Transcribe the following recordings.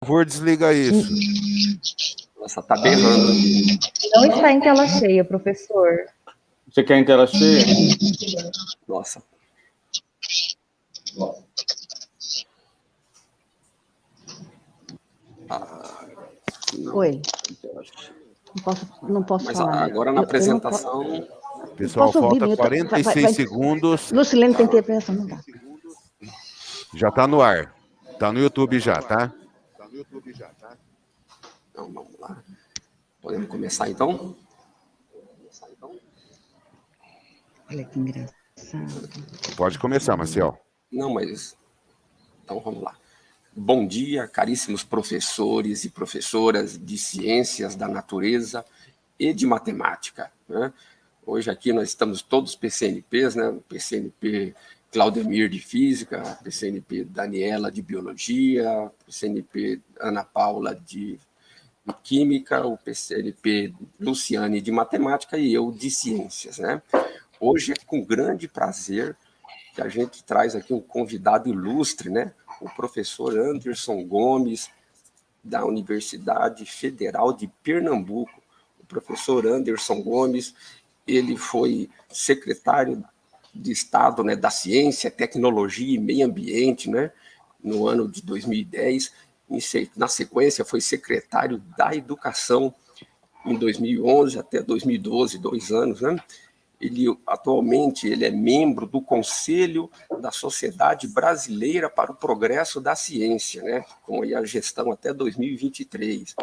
favor, desliga isso. Nossa, tá berrando. Não está em tela cheia, professor. Você quer em tela cheia? Nossa. Oi. Não posso Mas falar. agora na apresentação... Pessoal, falta 46 segundos. Lucilene tem interpretação, não dá. Já está no ar. Está no YouTube já, tá? Então, vamos lá. Podemos começar, então? Olha que engraçado. Pode começar, Marcel. Não, mas... Então, vamos lá. Bom dia, caríssimos professores e professoras de ciências da natureza e de matemática, né? Hoje aqui nós estamos todos PCNPs, né? O PCNP Claudemir de Física, PCNP Daniela de Biologia, PCNP Ana Paula de Química, o PCNP Luciane de Matemática e eu de Ciências, né? Hoje é com grande prazer que a gente traz aqui um convidado ilustre, né? O professor Anderson Gomes, da Universidade Federal de Pernambuco. O professor Anderson Gomes, ele foi secretário de Estado, né, da Ciência, Tecnologia e Meio Ambiente, né, no ano de 2010. Na sequência, foi secretário da Educação em 2011 até 2012, 2 anos, né? Atualmente, ele é membro do Conselho da Sociedade Brasileira para o Progresso da Ciência, né, com a gestão até 2023.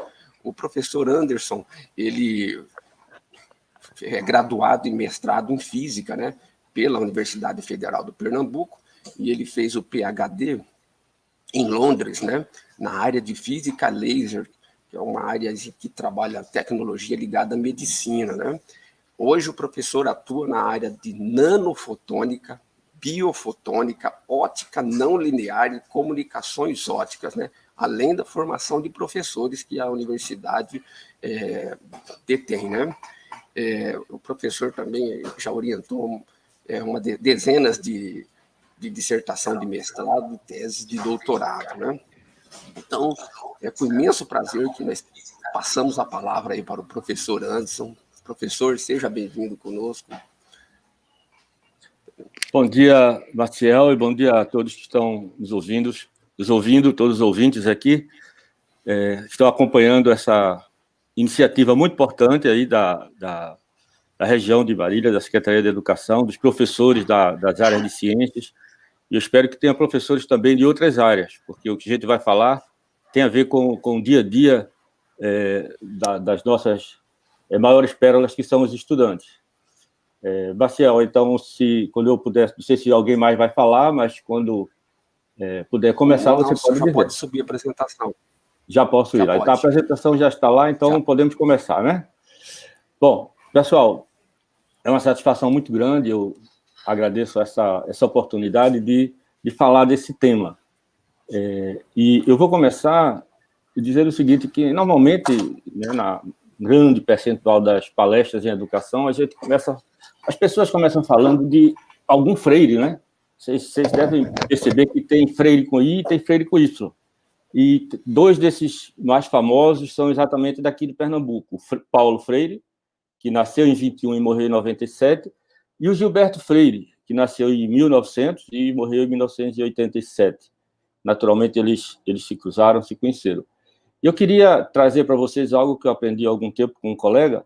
O professor Anderson, ele é graduado e mestrado em Física, né, pela Universidade Federal do Pernambuco, e ele fez o PhD em Londres, né, na área de Física Laser, que é uma área que trabalha tecnologia ligada à medicina, né. Hoje o professor atua na área de nanofotônica, biofotônica, ótica não linear e comunicações óticas, né? Além da formação de professores que a universidade detém, né? O professor também já orientou dezenas de dissertação de mestrado e teses de doutorado, né? Então, é com imenso prazer que nós passamos a palavra aí para o professor Anderson. Professor, seja bem-vindo conosco. Bom dia, Maciel, e bom dia a todos que estão nos ouvindo, todos os ouvintes aqui. Estão acompanhando essa iniciativa muito importante aí da região de Marília, da Secretaria de Educação, dos professores das áreas de ciências, e eu espero que tenha professores também de outras áreas, porque o que a gente vai falar tem a ver com o dia a dia das nossas maiores pérolas, que são os estudantes. Maciel, então, quando eu puder, não sei se alguém mais vai falar, mas quando puder começar, você pode dizer. Já pode subir a apresentação. Já posso ir. Então, a apresentação já está lá, então podemos começar, né? Bom, pessoal, é uma satisfação muito grande, eu agradeço essa oportunidade de falar desse tema. E eu vou começar dizendo o seguinte, que normalmente, né, na grande percentual das palestras em educação, as pessoas começam falando de algum Freire, né? Vocês devem perceber que tem Freire com I e tem Freire com Y. E dois desses mais famosos são exatamente daqui de Pernambuco. Paulo Freire, que nasceu em 21 e morreu em 97, e o Gilberto Freire, que nasceu em 1900 e morreu em 1987. Naturalmente, eles se cruzaram, se conheceram. E eu queria trazer para vocês algo que eu aprendi há algum tempo com um colega,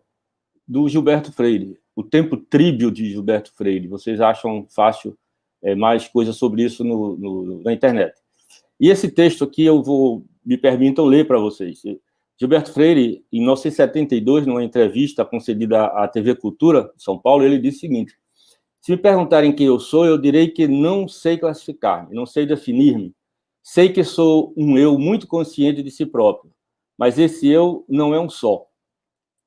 do Gilberto Freire, o tempo tríbio de Gilberto Freire. Vocês acham fácil mais coisas sobre isso na internet. E esse texto aqui me permitam ler para vocês. Gilberto Freire, em 1972, numa entrevista concedida à TV Cultura de São Paulo, ele disse o seguinte: se me perguntarem quem eu sou, eu direi que não sei classificar-me, não sei definir-me. Sei que sou um eu muito consciente de si próprio, mas esse eu não é um só.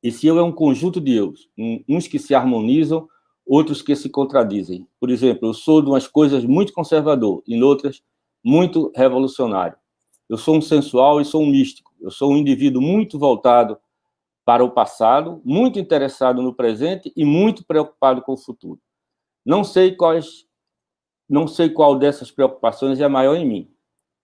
Esse eu é um conjunto de eus, uns que se harmonizam, outros que se contradizem. Por exemplo, eu sou de umas coisas muito conservador, e em outras, muito revolucionário. Eu sou um sensual e sou um místico. Eu sou um indivíduo muito voltado para o passado, muito interessado no presente e muito preocupado com o futuro. Não sei qual dessas preocupações é a maior em mim.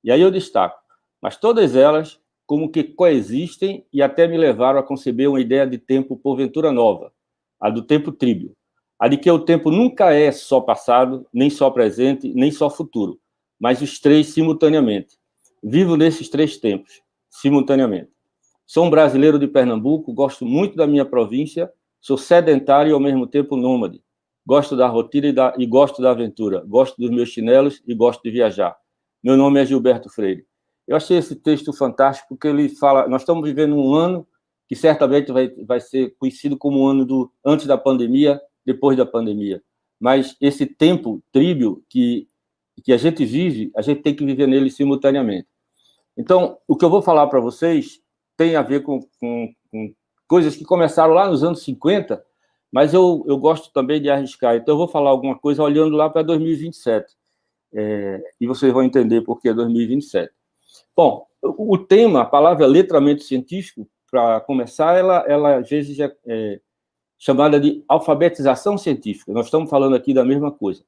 E aí eu destaco, mas todas elas como que coexistem e até me levaram a conceber uma ideia de tempo porventura nova, a do tempo tríbio, a de que o tempo nunca é só passado, nem só presente, nem só futuro, mas os três simultaneamente. Vivo nesses três tempos, simultaneamente. Sou um brasileiro de Pernambuco, gosto muito da minha província, sou sedentário e ao mesmo tempo nômade. Gosto da rotina e gosto da aventura, gosto dos meus chinelos e gosto de viajar. Meu nome é Gilberto Freire. Eu achei esse texto fantástico porque ele fala, nós estamos vivendo um ano que certamente vai ser conhecido como o ano antes da pandemia, depois da pandemia. Mas esse tempo tríbio que a gente vive, a gente tem que viver nele simultaneamente. Então, o que eu vou falar para vocês tem a ver com coisas que começaram lá nos anos 50, mas eu gosto também de arriscar. Então, eu vou falar alguma coisa olhando lá para 2027. E vocês vão entender por que 2027. Bom, o tema, a palavra letramento científico, para começar, ela às vezes é chamada de alfabetização científica. Nós estamos falando aqui da mesma coisa.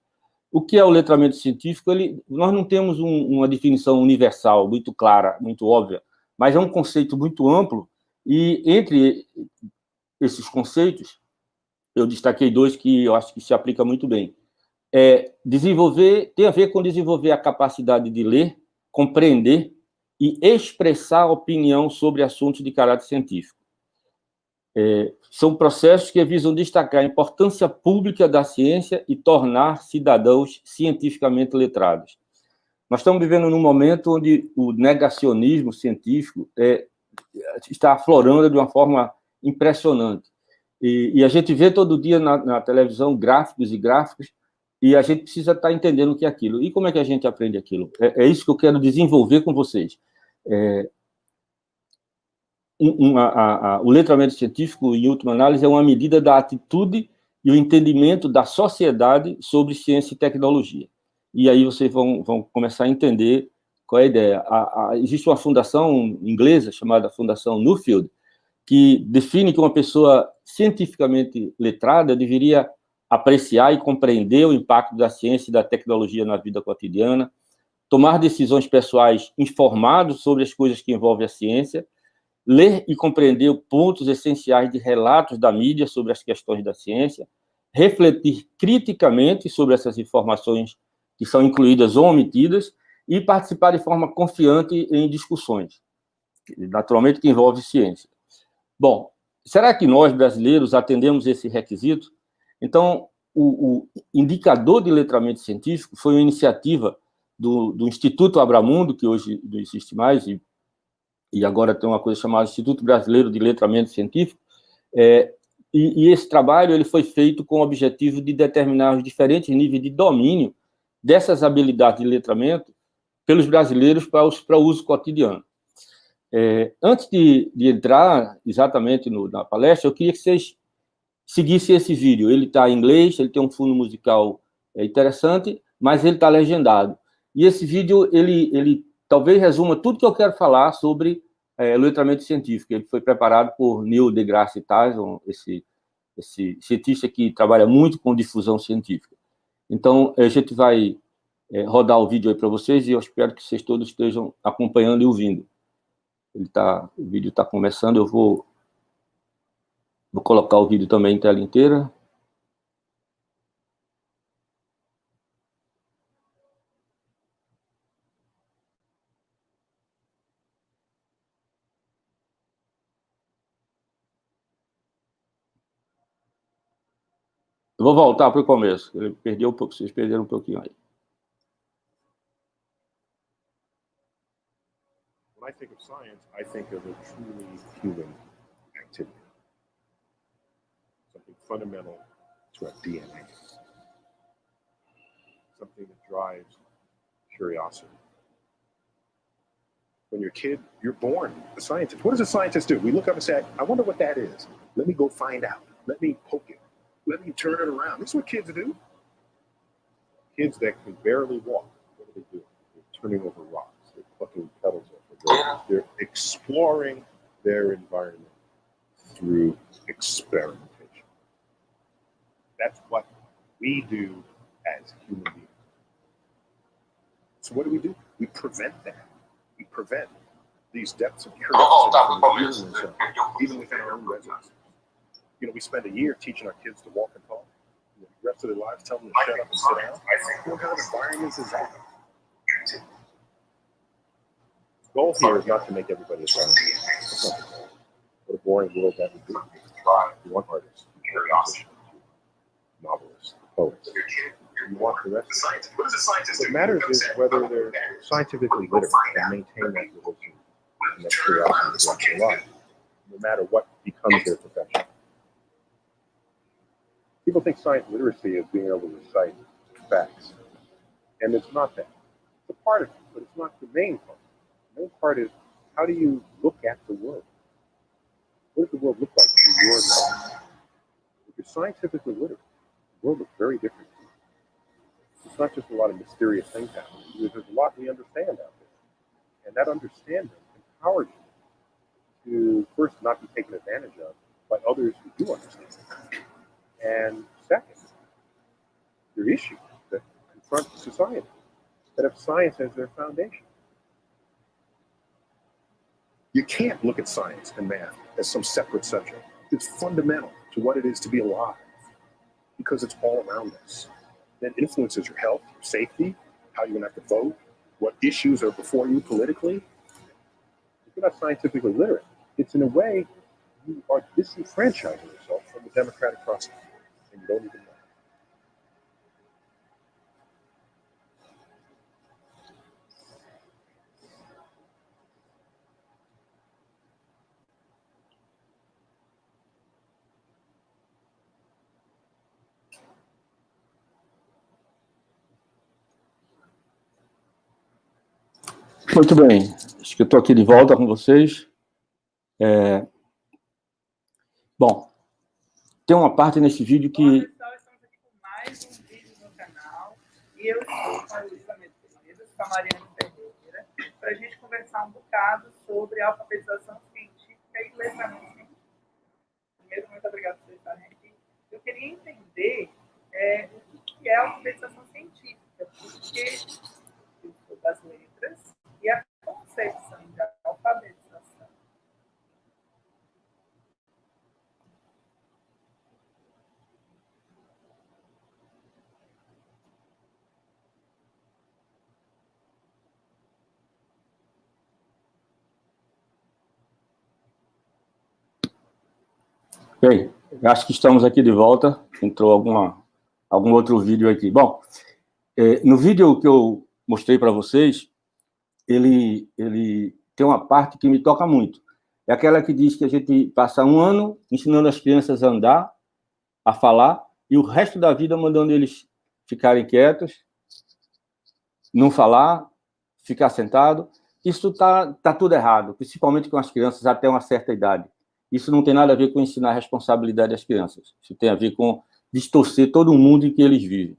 O que é o letramento científico? Nós não temos uma definição universal, muito clara, muito óbvia, mas é um conceito muito amplo, e entre esses conceitos, eu destaquei dois que eu acho que se aplica muito bem. Tem a ver com desenvolver a capacidade de ler, compreender e expressar opinião sobre assuntos de caráter científico. São processos que visam destacar a importância pública da ciência e tornar cidadãos cientificamente letrados. Nós estamos vivendo num momento onde o negacionismo científico está aflorando de uma forma impressionante. E a gente vê todo dia na televisão gráficos e gráficos, e a gente precisa estar entendendo o que é aquilo. E como é que a gente aprende aquilo? É isso que eu quero desenvolver com vocês. O letramento científico, em última análise, é uma medida da atitude e o entendimento da sociedade sobre ciência e tecnologia. E aí vocês vão começar a entender qual é a ideia. Existe uma fundação inglesa chamada Fundação Nuffield, que define que uma pessoa cientificamente letrada deveria apreciar e compreender o impacto da ciência e da tecnologia na vida cotidiana, tomar decisões pessoais informadas sobre as coisas que envolvem a ciência, ler e compreender pontos essenciais de relatos da mídia sobre as questões da ciência, refletir criticamente sobre essas informações que são incluídas ou omitidas e participar de forma confiante em discussões, naturalmente que envolve ciência. Bom, será que nós, brasileiros, atendemos esse requisito? Então, o indicador de letramento científico foi uma iniciativa do Instituto Abramundo, que hoje não existe mais, e agora tem uma coisa chamada Instituto Brasileiro de Letramento Científico, e esse trabalho ele foi feito com o objetivo de determinar os diferentes níveis de domínio dessas habilidades de letramento pelos brasileiros para o uso cotidiano. Antes de entrar exatamente na palestra, eu queria que vocês seguissem esse vídeo. Ele está em inglês, ele tem um fundo musical interessante, mas ele está legendado. E esse vídeo, ele talvez resuma tudo que eu quero falar sobre letramento científico. Ele foi preparado por Neil deGrasse Tyson, esse cientista que trabalha muito com difusão científica. Então, a gente vai rodar o vídeo aí para vocês e eu espero que vocês todos estejam acompanhando e ouvindo. O vídeo está começando, eu vou colocar o vídeo também em tela inteira. Eu vou voltar para o começo. Vocês perderam um pouquinho aí. When I think of science, I think of a truly human activity. Something fundamental to our DNA. Something that drives curiosity. When you're a kid, you're born a scientist. What does a scientist do? We look up and say, I wonder what that is. Let me go find out. Let me poke it. Let me turn it around. This is what kids do. Kids that can barely walk, what do? They're turning over rocks. They're plucking petals off the ground. They're exploring their environment through experimentation. That's what we do as human beings. So what do? We prevent that. We prevent these depths of curiosity, even within our own residence. You know, we spend a year teaching our kids to walk and talk. The rest of their lives telling them to shut up and sit down. What kind of environment is that? The goal here is not to make everybody a scientist. What a boring world that would be. You want artists, novelists, poets. You want the rest of it. What matters is whether they're scientifically literate and maintain that devotion and that curiosity throughout their life, no matter what becomes their profession. People think science literacy is being able to recite facts, and it's not that. It's a part of it, but it's not the main part. The main part is, how do you look at the world? What does the world look like through your life? If you're scientifically literate, the world looks very different. It's not just a lot of mysterious things happening. There's a lot we understand out there. And that understanding empowers you to first not be taken advantage of by others who do understand. And second, there are issues that confront society that have science as their foundation. You can't look at science and math as some separate subject. It's fundamental to what it is to be alive because it's all around us. It influences your health, your safety, how you're going to have to vote, what issues are before you politically. If you're not scientifically literate, it's in a way you are disenfranchising yourself from the democratic process, and you don't even know. Muito bem, acho que eu estou aqui de volta com vocês. Bom, tem uma parte nesse vídeo que... Olá, pessoal, estamos aqui com mais um vídeo no canal. E eu estou com a Luísa Medeiros, com a Mariana Ferreira, para a gente conversar um bocado sobre alfabetização científica e letramento científico. Primeiro, muito obrigada por estarem aqui. Eu queria entender o que é alfabetização científica, porque eu sou das letras e a concepção de alfabetização. Bem, acho que estamos aqui de volta. Entrou algum outro vídeo aqui. Bom, no vídeo que eu mostrei para vocês, ele tem uma parte que me toca muito. É aquela que diz que a gente passa um ano ensinando as crianças a andar, a falar, e o resto da vida mandando eles ficarem quietos, não falar, ficar sentado. Isso tá tudo errado, principalmente com as crianças até uma certa idade. Isso não tem nada a ver com ensinar a responsabilidade às crianças. Isso tem a ver com distorcer todo o mundo em que eles vivem.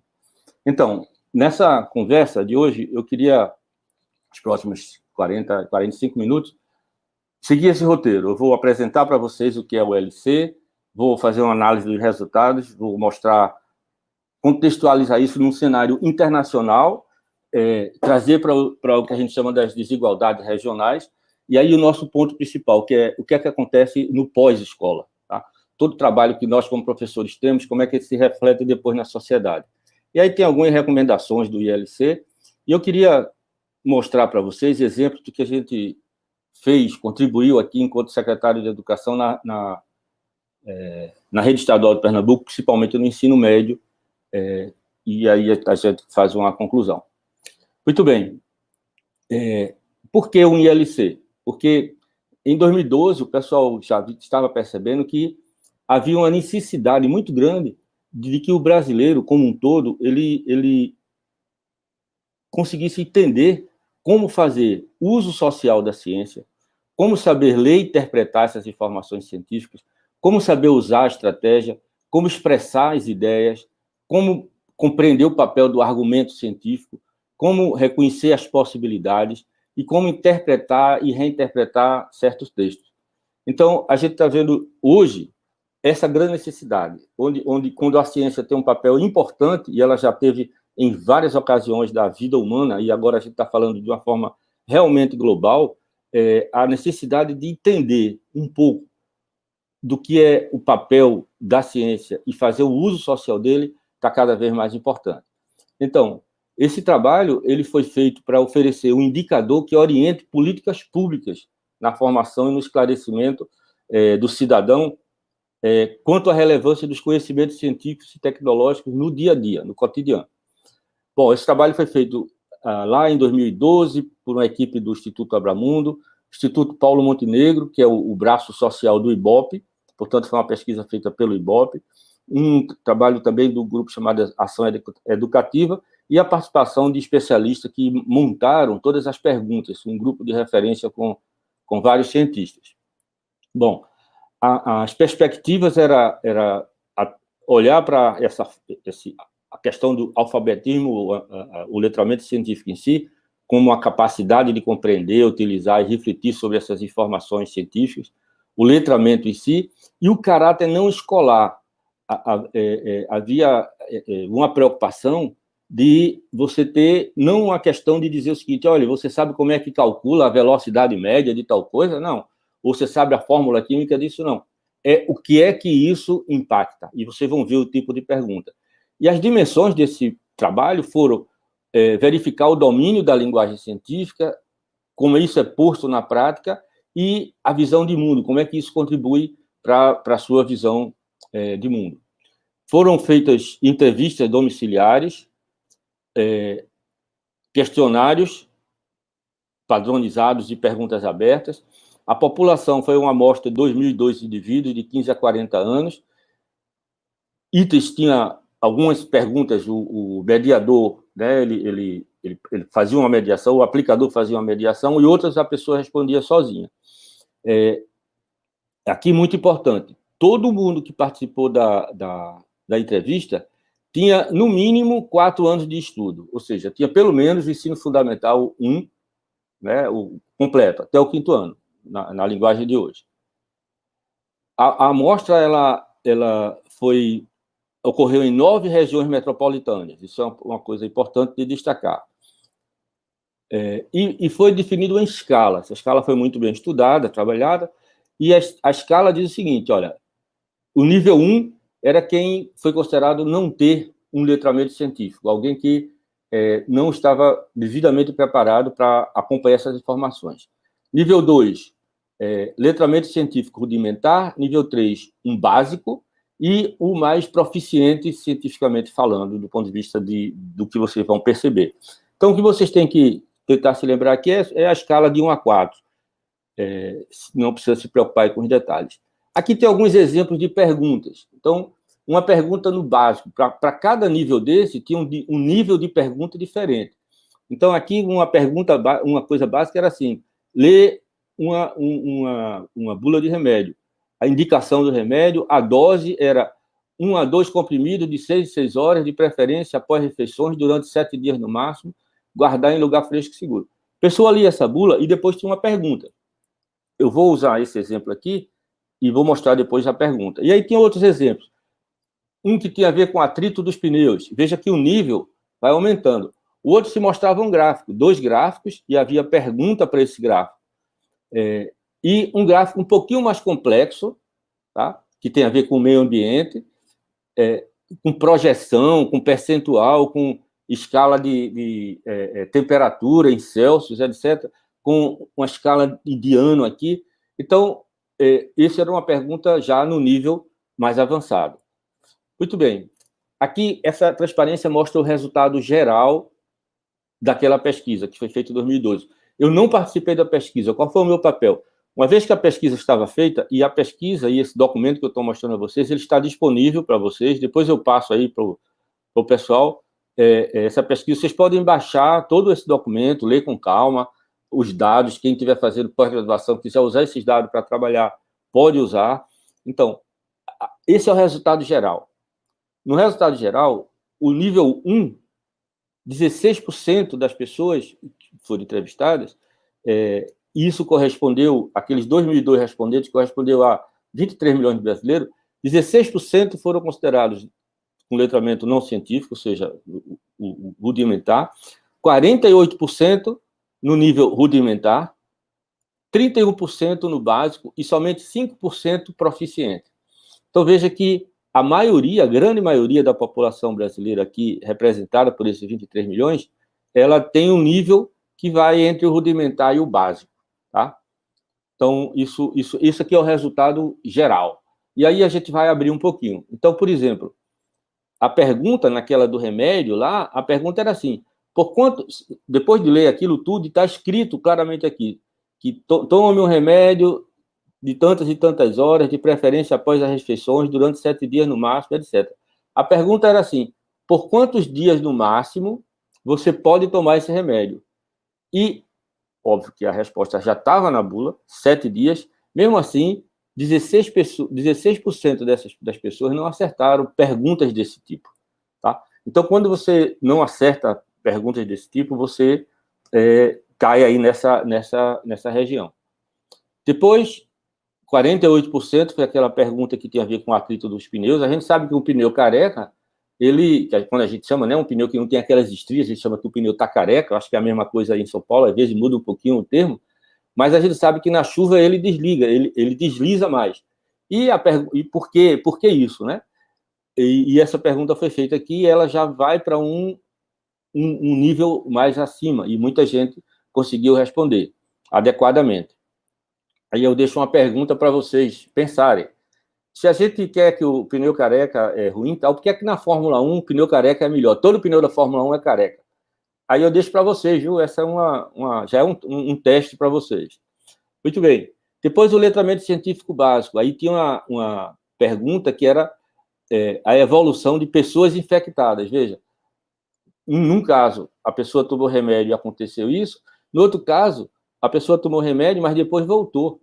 Então, nessa conversa de hoje, eu queria, os próximos 45 minutos, seguir esse roteiro. Eu vou apresentar para vocês o que é o LC, vou fazer uma análise dos resultados, vou mostrar, contextualizar isso num cenário internacional, trazer para o que a gente chama das desigualdades regionais. E aí o nosso ponto principal, que é o que acontece no pós-escola. Tá? Todo o trabalho que nós, como professores, temos, como é que ele se reflete depois na sociedade. E aí tem algumas recomendações do ILC, e eu queria mostrar para vocês exemplos do que a gente fez, contribuiu aqui enquanto secretário de Educação na rede estadual de Pernambuco, principalmente no ensino médio, e aí a gente faz uma conclusão. Muito bem. Por que o ILC? Porque em 2012 o pessoal já estava percebendo que havia uma necessidade muito grande de que o brasileiro, como um todo, ele conseguisse entender como fazer uso social da ciência, como saber ler e interpretar essas informações científicas, como saber usar a estratégia, como expressar as ideias, como compreender o papel do argumento científico, como reconhecer as possibilidades e como interpretar e reinterpretar certos textos. Então, a gente está vendo hoje essa grande necessidade, onde quando a ciência tem um papel importante, e ela já teve em várias ocasiões da vida humana, e agora a gente está falando de uma forma realmente global, a necessidade de entender um pouco do que é o papel da ciência e fazer o uso social dele está cada vez mais importante. Então, esse trabalho ele foi feito para oferecer um indicador que oriente políticas públicas na formação e no esclarecimento do cidadão quanto à relevância dos conhecimentos científicos e tecnológicos no dia a dia, no cotidiano. Bom, esse trabalho foi feito lá em 2012 por uma equipe do Instituto Abramundo, Instituto Paulo Montenegro, que é o braço social do IBOP, portanto, foi uma pesquisa feita pelo IBOP, um trabalho também do grupo chamado Ação Educativa, e a participação de especialistas que montaram todas as perguntas, um grupo de referência com vários cientistas. Bom, as perspectivas era olhar para a questão do alfabetismo, o letramento científico em si, como a capacidade de compreender, utilizar e refletir sobre essas informações científicas, o letramento em si, e o caráter não escolar. Havia uma preocupação de você ter, não uma questão de dizer o seguinte, olha, você sabe como é que calcula a velocidade média de tal coisa? Não. Ou você sabe a fórmula química disso? Não. É o que é que isso impacta. E vocês vão ver o tipo de pergunta. E as dimensões desse trabalho foram verificar o domínio da linguagem científica, como isso é posto na prática, e a visão de mundo, como é que isso contribui para a sua visão de mundo. Foram feitas entrevistas domiciliares, questionários padronizados de perguntas abertas. A população foi uma amostra de 2.002 indivíduos de 15 a 40 anos. Itens tinha algumas perguntas, o mediador, né, ele fazia uma mediação, o aplicador fazia uma mediação, e outras a pessoa respondia sozinha. Aqui, muito importante, todo mundo que participou da entrevista tinha, no mínimo, 4 anos de estudo, ou seja, tinha pelo menos o ensino fundamental 1, né, o completo, até o 5º ano, na linguagem de hoje. A amostra, ela ocorreu em 9 regiões metropolitanas, isso é uma coisa importante de destacar. E foi definido uma escala, essa escala foi muito bem estudada, trabalhada, e a escala diz o seguinte, olha, o nível 1 era quem foi considerado não ter um letramento científico, alguém que não estava devidamente preparado para acompanhar essas informações. Nível 2, letramento científico rudimentar. Nível 3, um básico, e o mais proficiente cientificamente falando, do ponto de vista do que vocês vão perceber. Então, o que vocês têm que tentar se lembrar aqui é a escala de 1 a 4. Não precisa se preocupar com os detalhes. Aqui tem alguns exemplos de perguntas. Então, uma pergunta no básico. Para cada nível desse, tinha um nível de pergunta diferente. Então, aqui, uma coisa básica era assim, ler uma bula de remédio. A indicação do remédio, a dose era 1 a 2 comprimidos de 6 em 6 horas, de preferência após refeições, durante 7 dias no máximo, guardar em lugar fresco e seguro. A pessoa lia essa bula e depois tinha uma pergunta. Eu vou usar esse exemplo aqui e vou mostrar depois a pergunta. E aí tem outros exemplos. Um que tinha a ver com atrito dos pneus. Veja que o nível vai aumentando. O outro se mostrava um gráfico, 2 gráficos, e havia pergunta para esse gráfico. E um gráfico um pouquinho mais complexo, tá? Que tem a ver com o meio ambiente, com projeção, com percentual, com escala de temperatura em Celsius, etc., com uma escala de ano aqui. Então, isso era uma pergunta já no nível mais avançado. Muito bem. Aqui, essa transparência mostra o resultado geral daquela pesquisa, que foi feita em 2012. Eu não participei da pesquisa. Qual foi o meu papel? Uma vez que a pesquisa estava feita, e a pesquisa e esse documento que eu estou mostrando a vocês, ele está disponível para vocês, depois eu passo aí para o pessoal, essa pesquisa, vocês podem baixar todo esse documento, ler com calma, os dados, quem estiver fazendo pós-graduação, quiser usar esses dados para trabalhar, pode usar. Então, esse é o resultado geral. No resultado geral, o nível 1, 16% das pessoas que foram entrevistadas, isso correspondeu, aqueles 2.002 respondentes, correspondeu a 23 milhões de brasileiros, 16% foram considerados com letramento não científico, ou seja, o rudimentar, 48% no nível rudimentar, 31% no básico e somente 5% proficiente. Então, veja que a maioria, a grande maioria da população brasileira aqui, representada por esses 23 milhões, ela tem um nível que vai entre o rudimentar e o básico, tá? Então, isso aqui é o resultado geral. E aí a gente vai abrir um pouquinho. Então, por exemplo, a pergunta naquela do remédio lá, a pergunta era assim, por quanto, depois de ler aquilo tudo, está escrito claramente aqui, que tome um remédio de tantas e tantas horas, de preferência após as refeições, durante 7 dias no máximo, etc. A pergunta era assim, por quantos dias no máximo você pode tomar esse remédio? E, óbvio que a resposta já estava na bula, 7 dias, mesmo assim, 16% das pessoas não acertaram perguntas desse tipo, tá? Então, quando você não acerta perguntas desse tipo, você cai aí nessa região. Depois, 48% foi aquela pergunta que tinha a ver com o atrito dos pneus. A gente sabe que o pneu careca, quando a gente chama, né, um pneu que não tem aquelas estrias, a gente chama que o pneu está careca, eu acho que é a mesma coisa aí em São Paulo, às vezes muda um pouquinho o termo, mas a gente sabe que na chuva ele desliga, ele desliza mais. E por que isso, né? E essa pergunta foi feita aqui, e ela já vai para um nível mais acima, e muita gente conseguiu responder adequadamente. Aí eu deixo uma pergunta para vocês pensarem. Se a gente quer que o pneu careca é ruim, tal, por que é que na Fórmula 1 o pneu careca é melhor? Todo pneu da Fórmula 1 é careca. Aí eu deixo para vocês, viu? Essa é já é um teste para vocês. Muito bem. Depois o letramento científico básico. Aí tinha uma pergunta que era a evolução de pessoas infectadas. Veja, num caso, a pessoa tomou remédio e aconteceu isso. No outro caso, a pessoa tomou remédio, mas depois voltou.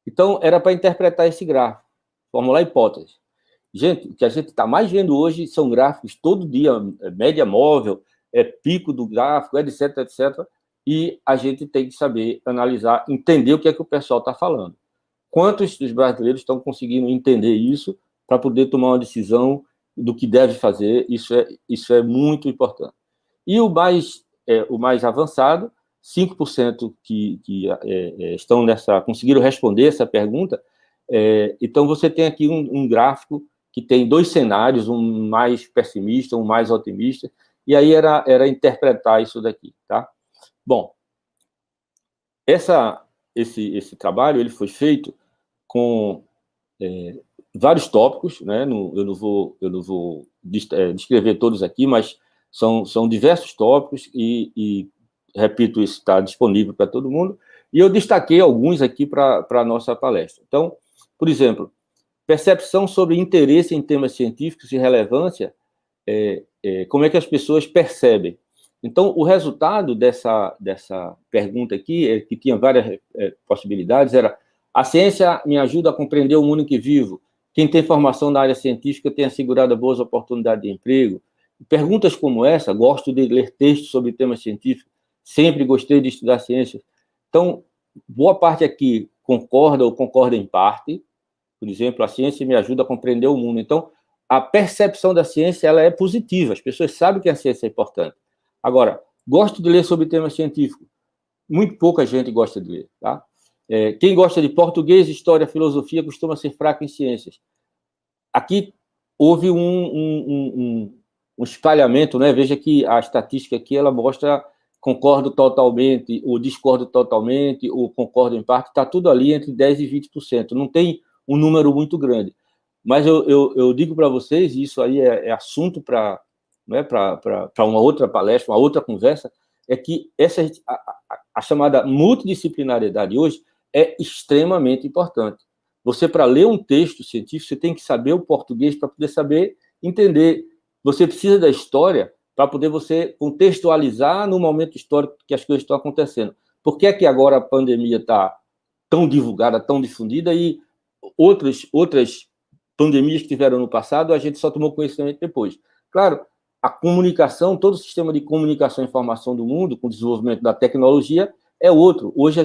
Então, era para interpretar esse gráfico, formular hipótese. Gente, o que a gente está mais vendo hoje são gráficos todo dia, média móvel, pico do gráfico, etc, etc. E a gente tem que saber analisar, entender o que é que o pessoal está falando. Quantos dos brasileiros estão conseguindo entender isso para poder tomar uma decisão do que deve fazer? Isso é muito importante. E o mais avançado, 5% que estão conseguiram responder essa pergunta. Então, você tem aqui um gráfico que tem 2 cenários, um mais pessimista, um mais otimista, e aí era interpretar isso daqui, tá? Bom, esse trabalho ele foi feito com vários tópicos, né? Eu não vou descrever todos aqui, mas são diversos tópicos e repito, isso está disponível para todo mundo, e eu destaquei alguns aqui para a nossa palestra. Então, por exemplo, percepção sobre interesse em temas científicos e relevância, como é que as pessoas percebem. Então, o resultado dessa pergunta aqui, que tinha várias possibilidades, era: a ciência me ajuda a compreender o mundo em que vivo, quem tem formação na área científica tem assegurado boas oportunidades de emprego. Perguntas como essa, gosto de ler textos sobre temas científicos, sempre gostei de estudar ciências. Então, boa parte aqui concorda ou concorda em parte. Por exemplo, a ciência me ajuda a compreender o mundo. Então, a percepção da ciência ela é positiva. As pessoas sabem que a ciência é importante. Agora, gosto de ler sobre temas científicos. Muito pouca gente gosta de ler, tá? Quem gosta de português, história, filosofia, costuma ser fraco em ciências. Aqui houve um espalhamento, né? Veja que a estatística aqui, ela mostra concordo totalmente, ou discordo totalmente, ou concordo em parte, está tudo ali entre 10% e 20%. Não tem um número muito grande. Mas eu digo para vocês, e isso aí é assunto para uma outra palestra, uma outra conversa, é que a chamada multidisciplinariedade hoje é extremamente importante. Você, para ler um texto científico, você tem que saber o português para poder saber entender. Você precisa da história para poder você contextualizar no momento histórico que as coisas estão acontecendo. Por que é que agora a pandemia está tão divulgada, tão difundida, e outras pandemias que tiveram no passado, a gente só tomou conhecimento depois? Claro, a comunicação, todo o sistema de comunicação e informação do mundo, com o desenvolvimento da tecnologia, é outro. Hoje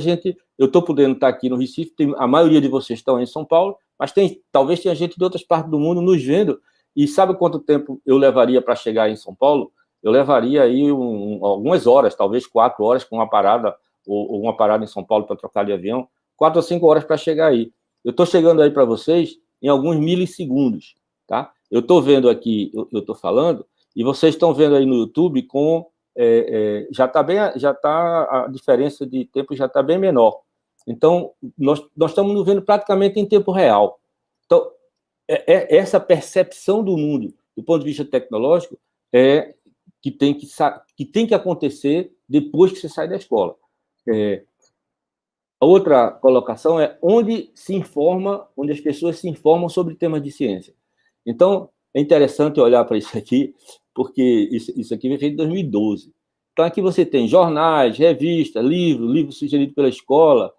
eu estou podendo estar aqui no Recife, a maioria de vocês estão em São Paulo, mas talvez tenha gente de outras partes do mundo nos vendo. E sabe quanto tempo eu levaria para chegar em São Paulo? Eu levaria aí algumas horas, talvez 4 horas, com uma parada ou uma parada em São Paulo para trocar de avião, 4 ou 5 horas para chegar aí. Eu estou chegando aí para vocês em alguns milissegundos, tá? Eu estou vendo aqui, eu estou falando, e vocês estão vendo aí no YouTube com... já está a diferença de tempo já está bem menor. Então, nós estamos nos vendo praticamente em tempo real. Então, essa percepção do mundo, do ponto de vista tecnológico, que tem que acontecer depois que você sai da escola. A outra colocação é onde as pessoas se informam sobre temas de ciência. Então, é interessante olhar para isso aqui, porque isso aqui foi feito em 2012. Então, aqui você tem jornais, revistas, livros sugeridos pela escola,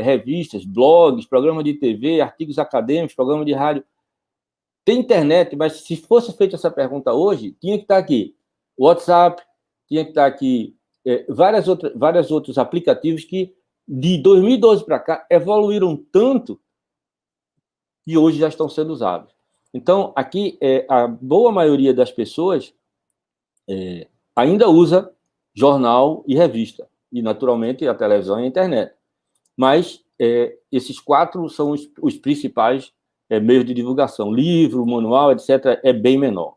revistas, blogs, programas de TV, artigos acadêmicos, programas de rádio. Tem internet, mas se fosse feita essa pergunta hoje, tinha que estar aqui WhatsApp, tinha que estar aqui vários outros aplicativos que, de 2012 para cá, evoluíram tanto que hoje já estão sendo usados. Então, aqui, a boa maioria das pessoas ainda usa jornal e revista, e, naturalmente, a televisão e a internet. Mas esses 4 são os principais meios de divulgação. Livro, manual, etc., é bem menor.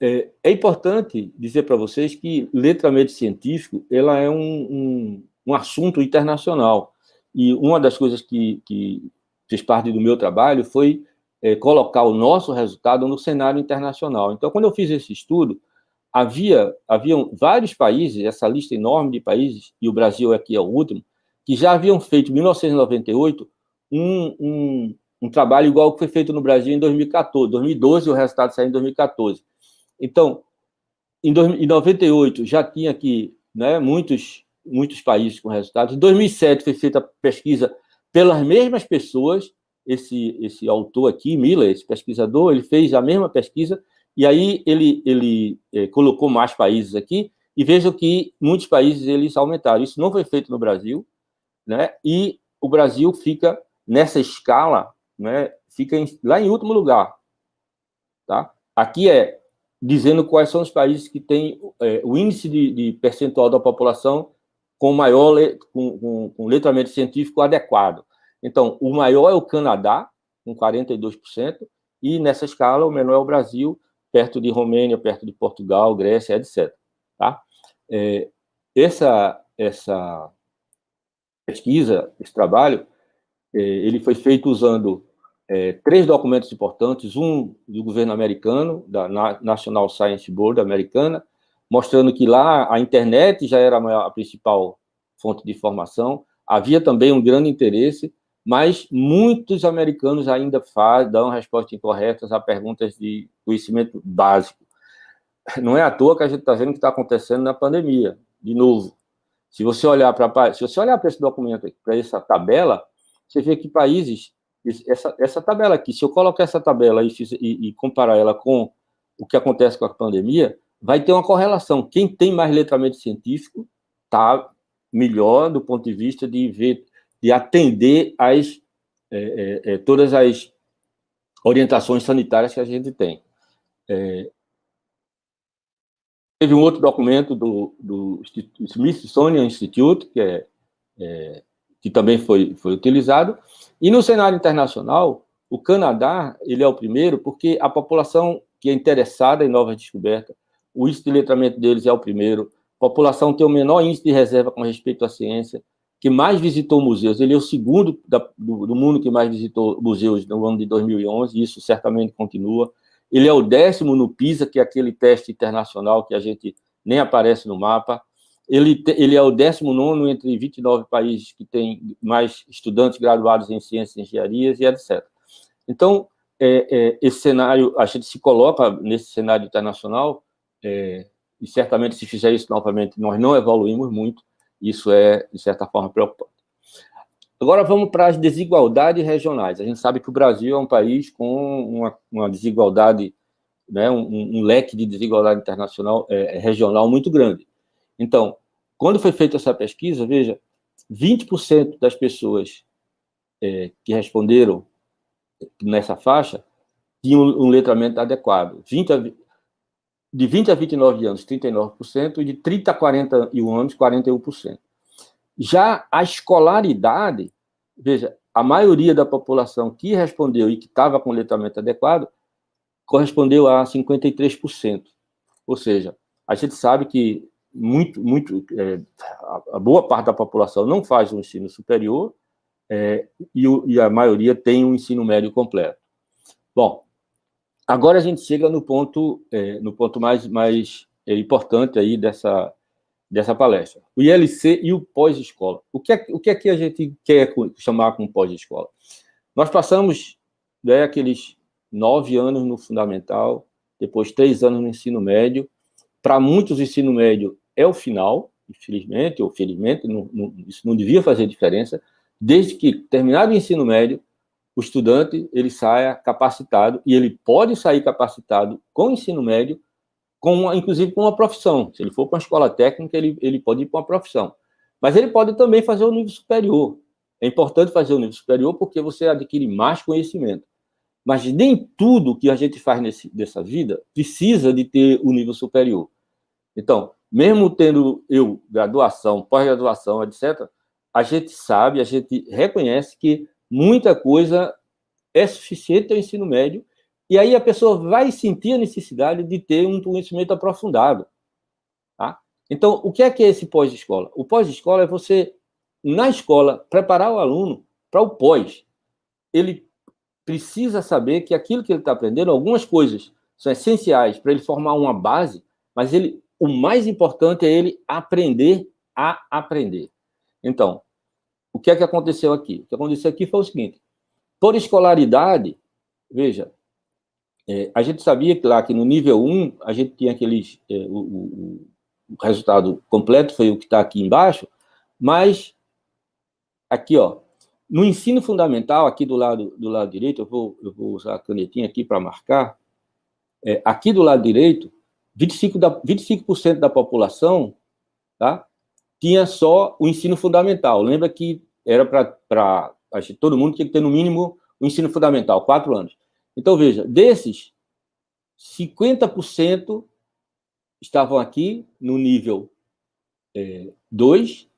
É importante dizer para vocês que letramento científico ela é um assunto internacional. E uma das coisas que fez parte do meu trabalho foi colocar o nosso resultado no cenário internacional. Então, quando eu fiz esse estudo, haviam vários países, essa lista enorme de países, e o Brasil aqui é o último, que já haviam feito, em 1998, um trabalho igual ao que foi feito no Brasil em 2014. 2012, o resultado saiu em 2014. Então, em 98, já tinha aqui, né, muitos países com resultados. Em 2007, foi feita pesquisa pelas mesmas pessoas. Esse autor aqui, Miller, esse pesquisador, ele fez a mesma pesquisa, e aí ele colocou mais países aqui, e vejam que muitos países eles aumentaram. Isso não foi feito no Brasil, né? E o Brasil fica, nessa escala, né, fica lá em último lugar. Tá? Aqui dizendo quais são os países que têm o índice de percentual da população com maior com letramento científico adequado. Então, o maior é o Canadá, com 42%, e nessa escala o menor é o Brasil, perto de Romênia, perto de Portugal, Grécia, etc. Tá? Essa pesquisa, esse trabalho, ele foi feito usando 3 documentos importantes, um do governo americano, da National Science Board americana, mostrando que lá a internet já era a principal fonte de informação, havia também um grande interesse, mas muitos americanos ainda dão respostas incorretas a perguntas de conhecimento básico. Não é à toa que a gente está vendo o que está acontecendo na pandemia, de novo. Se você olhar para esse documento, para essa tabela, você vê que países... Essa tabela aqui, se eu colocar essa tabela e comparar ela com o que acontece com a pandemia, vai ter uma correlação. Quem tem mais letramento científico está melhor do ponto de vista de atender todas as orientações sanitárias que a gente tem. Teve um outro documento do Smithsonian Institute, que também foi utilizado. E no cenário internacional, o Canadá ele é o primeiro, porque a população que é interessada em novas descobertas, o índice de letramento deles é o primeiro, a população tem o menor índice de reserva com respeito à ciência, que mais visitou museus. Ele é o segundo do mundo que mais visitou museus no ano de 2011, e isso certamente continua. Ele é o 10º no PISA, que é aquele teste internacional que a gente nem aparece no mapa. Ele é o 19º entre 29 países que têm mais estudantes graduados em ciências e engenharias, e etc. Então, esse cenário, a gente se coloca nesse cenário internacional, e certamente, se fizer isso novamente, nós não evoluímos muito. Isso é, de certa forma, preocupante. Agora, vamos para as desigualdades regionais. A gente sabe que o Brasil é um país com uma desigualdade, né, um leque de desigualdade internacional, regional muito grande. Então, quando foi feita essa pesquisa, veja, 20% das pessoas que responderam nessa faixa tinham um letramento adequado. de 20 a 29 anos, 39%, e de 30 a 41 anos, 41%. Já a escolaridade, veja, a maioria da população que respondeu e que estava com letramento adequado correspondeu a 53%. Ou seja, a gente sabe que a boa parte da população não faz um ensino superior e a maioria tem um ensino médio completo. Bom, agora a gente chega no ponto mais importante aí dessa palestra. O ILC e o pós-escola. O que é que a gente quer chamar como pós-escola? Nós passamos aqueles 9 anos no fundamental, depois 3 anos no ensino médio. Para muitos, o ensino médio é o final, infelizmente ou felizmente, isso não devia fazer diferença, desde que, terminado o ensino médio, o estudante ele saia capacitado, e ele pode sair capacitado com o ensino médio, inclusive com uma profissão. Se ele for para uma escola técnica, ele pode ir para uma profissão. Mas ele pode também fazer o nível superior. É importante fazer o nível superior porque você adquire mais conhecimento. Mas nem tudo que a gente faz nessa vida precisa de ter o nível superior. Então, mesmo tendo graduação, pós-graduação, etc., a gente sabe, a gente reconhece que muita coisa é suficiente ao ensino médio, e aí a pessoa vai sentir a necessidade de ter um conhecimento aprofundado. Tá? Então, o que é esse pós-escola? O pós-escola é você, na escola, preparar o aluno para o pós. Ele precisa saber que aquilo que ele está aprendendo, algumas coisas são essenciais para ele formar uma base, mas o mais importante é ele aprender a aprender. Então, o que é que aconteceu aqui? O que aconteceu aqui foi o seguinte: por escolaridade, veja, a gente sabia que no nível 1, a gente tinha aqueles... o resultado completo foi o que está aqui embaixo, mas aqui, ó, no ensino fundamental, aqui do lado direito, eu vou usar a canetinha aqui para marcar, aqui do lado direito, 25% da população, tá, tinha só o ensino fundamental. Lembra que era para todo mundo tinha que ter, no mínimo, o ensino fundamental, 4 anos. Então, veja, desses, 50% estavam aqui no nível 2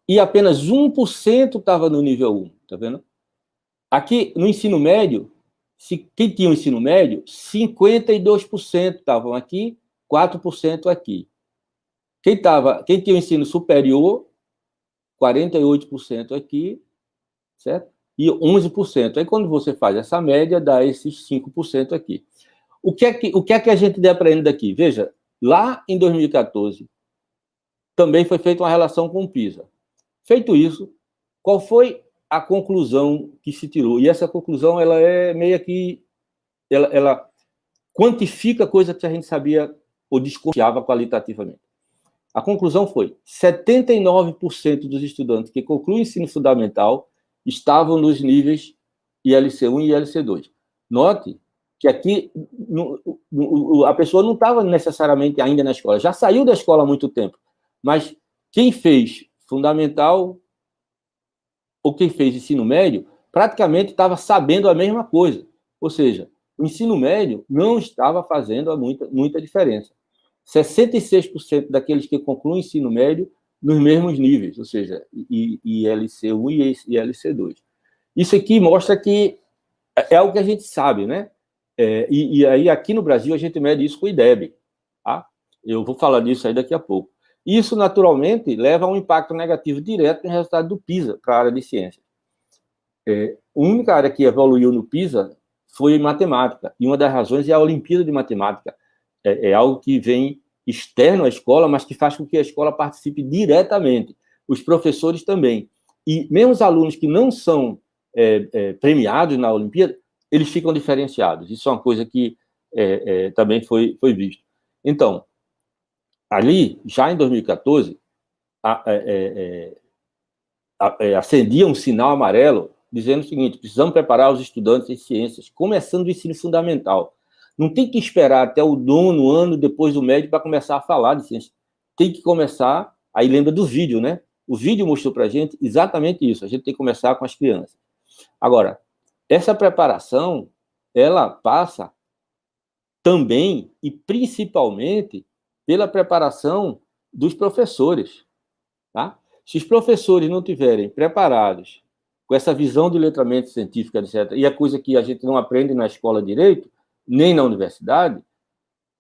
e apenas 1% estava no nível 1, tá vendo? Aqui, no ensino médio, quem tinha o ensino médio, 52% estavam aqui, 4% aqui. Quem tinha o ensino superior, 48% aqui, certo? E 11%. Aí, quando você faz essa média, dá esses 5% aqui. O que é que a gente aprende daqui? Veja, lá em 2014, também foi feita uma relação com o PISA. Feito isso, qual foi a conclusão que se tirou? E essa conclusão, ela é meio que... Ela quantifica coisa que a gente sabia ou desconfiava qualitativamente. A conclusão foi: 79% dos estudantes que concluem o ensino fundamental estavam nos níveis ILC1 e ILC2. Note que aqui a pessoa não estava necessariamente ainda na escola, já saiu da escola há muito tempo, mas quem fez fundamental ou quem fez ensino médio praticamente estava sabendo a mesma coisa. Ou seja, o ensino médio não estava fazendo muita diferença. 66% daqueles que concluem o ensino médio nos mesmos níveis, ou seja, ILC1 e ILC2. Isso aqui mostra que é algo que a gente sabe, né? E aí, aqui no Brasil, a gente mede isso com o IDEB. Tá? Eu vou falar disso aí daqui a pouco. Isso, naturalmente, leva a um impacto negativo direto no resultado do PISA para a área de ciências. A única área que evoluiu no PISA foi matemática, e uma das razões é a Olimpíada de Matemática. É algo que vem externo à escola, mas que faz com que a escola participe diretamente. Os professores também. E mesmo os alunos que não são premiados na Olimpíada, eles ficam diferenciados. Isso é uma coisa que também foi visto. Então, ali, já em 2014, acendia um sinal amarelo dizendo o seguinte: precisamos preparar os estudantes em ciências, começando do ensino fundamental. Não tem que esperar até o 9º ano, depois do médio, para começar a falar de ciência. Tem que começar... Aí lembra do vídeo, né? O vídeo mostrou para a gente exatamente isso. A gente tem que começar com as crianças. Agora, essa preparação, ela passa também e principalmente pela preparação dos professores. Tá? Se os professores não estiverem preparados com essa visão de letramento científico, etc., e é coisa que a gente não aprende na escola de direito, nem na universidade,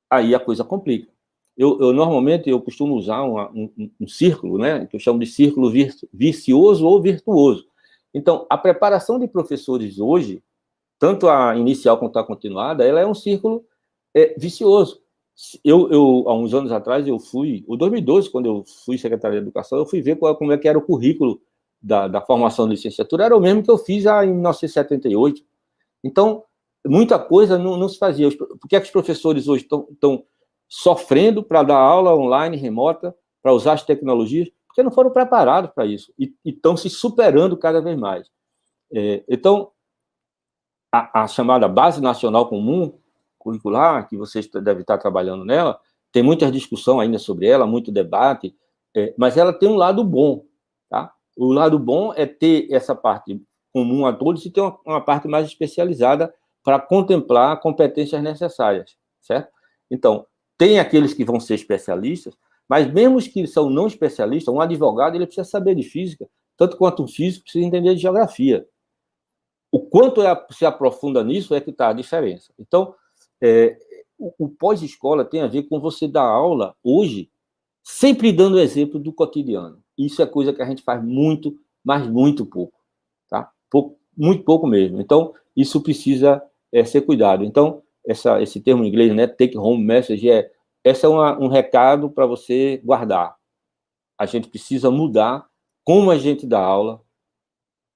aí a coisa complica. Normalmente, eu costumo usar um círculo, né, que eu chamo de círculo vicioso ou virtuoso. Então, a preparação de professores hoje, tanto a inicial quanto a continuada, ela é um círculo vicioso. Há uns anos atrás, em 2012, quando eu fui secretário de Educação, eu fui ver como é que era o currículo da formação de licenciatura, era o mesmo que eu fiz em 1978. Então, muita coisa não se fazia. Por que é que os professores hoje estão sofrendo para dar aula online, remota, para usar as tecnologias? Porque não foram preparados para isso e estão se superando cada vez mais. Então, a chamada Base Nacional Comum Curricular, que vocês devem estar trabalhando nela, tem muita discussão ainda sobre ela, muito debate, mas ela tem um lado bom, tá? O lado bom é ter essa parte comum a todos e ter uma parte mais especializada para contemplar competências necessárias, certo? Então, tem aqueles que vão ser especialistas, mas mesmo os que são não especialistas, um advogado, ele precisa saber de física, tanto quanto um físico precisa entender de geografia. O quanto se aprofunda nisso é que está a diferença. Então, o pós-escola tem a ver com você dar aula hoje, sempre dando exemplo do cotidiano. Isso é coisa que a gente faz muito, mas muito pouco, tá? Muito pouco mesmo. Então, isso precisa ser cuidado. Então, esse termo em inglês, né, take home message, esse é um recado para você guardar. A gente precisa mudar como a gente dá aula.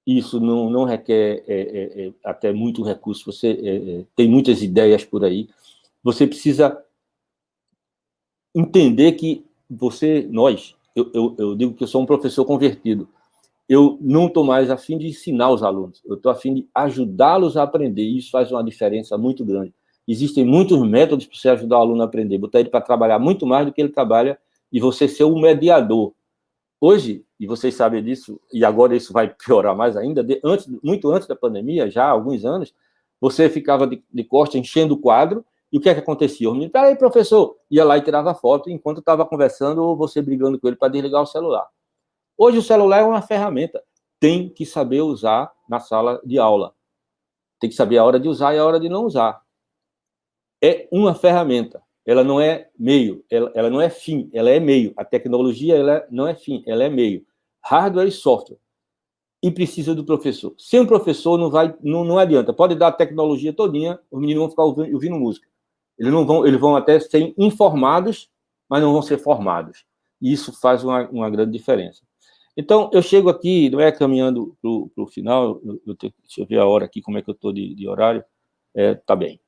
Isso não requer até muito recurso. Você tem muitas ideias por aí. Você precisa entender que eu digo que eu sou um professor convertido. Eu não estou mais a fim de ensinar os alunos, eu estou a fim de ajudá-los a aprender, e isso faz uma diferença muito grande. Existem muitos métodos para você ajudar o aluno a aprender, botar ele para trabalhar muito mais do que ele trabalha, e você ser o mediador. Hoje, e vocês sabem disso, e agora isso vai piorar mais ainda, muito antes da pandemia, já há alguns anos, você ficava de costas enchendo o quadro, e o que é que acontecia? O menino, peraí, professor, ia lá e tirava foto, enquanto estava conversando, ou você brigando com ele para desligar o celular. Hoje o celular é uma ferramenta, tem que saber usar na sala de aula. Tem que saber a hora de usar e a hora de não usar. É uma ferramenta, ela não é meio, ela não é fim, ela é meio. A tecnologia ela não é fim, ela é meio. Hardware e software. E precisa do professor. Sem o professor não adianta. Pode dar a tecnologia todinha, os meninos vão ficar ouvindo música. Eles vão até ser informados, mas não vão ser formados. E isso faz uma grande diferença. Então, eu chego aqui, não é caminhando para o final, deixa eu ver a hora aqui, como é que eu estou de horário. Tá bem.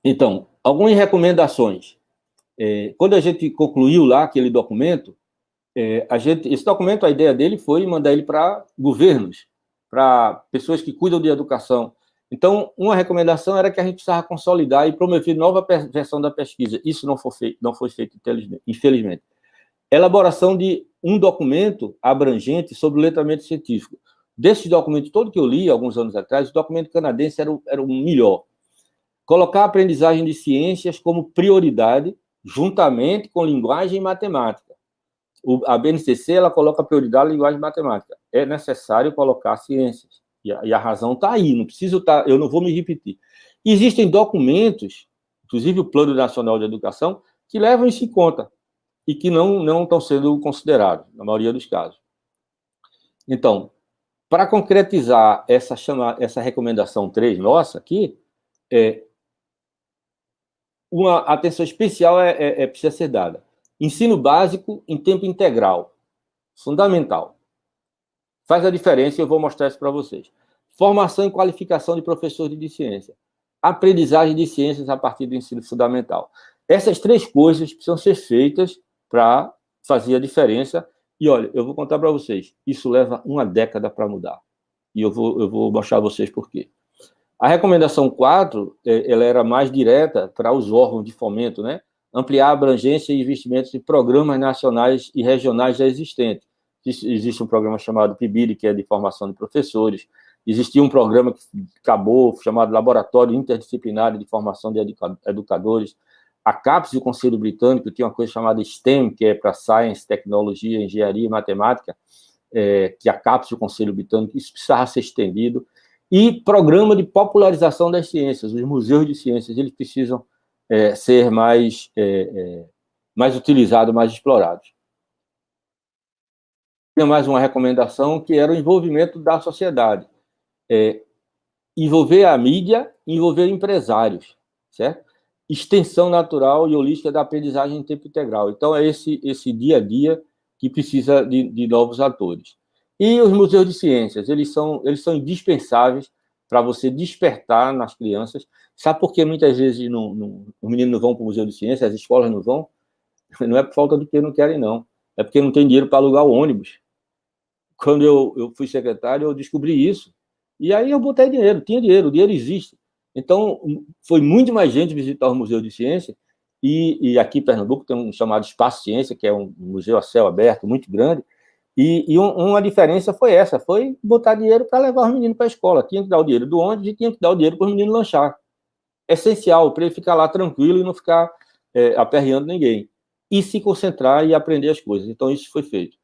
Então, algumas recomendações. Quando a gente concluiu lá aquele documento, esse documento, a ideia dele foi mandar ele para governos, para pessoas que cuidam de educação. Então, uma recomendação era que a gente precisava consolidar e promover nova versão da pesquisa. Isso não foi feito, infelizmente. Elaboração de um documento abrangente sobre o letramento científico. Desse documento todo que eu li, alguns anos atrás, o documento canadense era o melhor. Colocar a aprendizagem de ciências como prioridade, juntamente com linguagem e matemática. A BNCC, ela coloca prioridade em linguagem e matemática. É necessário colocar ciências. E a razão está aí, não preciso eu não vou me repetir. Existem documentos, inclusive o Plano Nacional de Educação, que levam isso em conta e que não estão sendo considerados, na maioria dos casos. Então, para concretizar essa recomendação 3 nossa aqui, uma atenção especial precisa ser dada. Ensino básico em tempo integral. Fundamental. Faz a diferença e eu vou mostrar isso para vocês. Formação e qualificação de professores de ciência. Aprendizagem de ciências a partir do ensino fundamental. Essas 3 coisas precisam ser feitas para fazer a diferença. E, olha, eu vou contar para vocês, isso leva uma década para mudar. E eu vou mostrar a vocês por quê. A recomendação 4, ela era mais direta para os órgãos de fomento, né? Ampliar a abrangência e investimentos em programas nacionais e regionais já existentes. Existe um programa chamado PIBID, que é de formação de professores. Existia um programa que acabou, chamado Laboratório Interdisciplinar de Formação de Educadores. A CAPES e o Conselho Britânico tinha uma coisa chamada STEM, que é para Science, Tecnologia, Engenharia e Matemática, que a CAPES e o Conselho Britânico, isso precisava ser estendido. E programa de popularização das ciências, os museus de ciências, eles precisam ser mais utilizados, mais explorados. Tinha mais uma recomendação, que era o envolvimento da sociedade. Envolver a mídia, envolver empresários, certo? Extensão natural e holística da aprendizagem em tempo integral. Então, é esse dia a dia que precisa de novos atores. E os museus de ciências, eles são indispensáveis para você despertar nas crianças. Sabe por que muitas vezes os meninos não vão para o museu de ciências, as escolas não vão? Não é por falta de que não querem, não. É porque não tem dinheiro para alugar o ônibus. Quando eu fui secretário, eu descobri isso. E aí eu botei dinheiro, tinha dinheiro, o dinheiro existe. Então, foi muito mais gente visitar o Museu de Ciência, e aqui em Pernambuco tem um chamado Espaço Ciência, que é um museu a céu aberto, muito grande, e uma diferença foi essa, foi botar dinheiro para levar os meninos para a escola. Tinha que dar o dinheiro do ônibus e tinha que dar o dinheiro para os meninos lanchar. Essencial, para ele ficar lá tranquilo e não ficar aperreando ninguém. E se concentrar e aprender as coisas. Então, isso foi feito.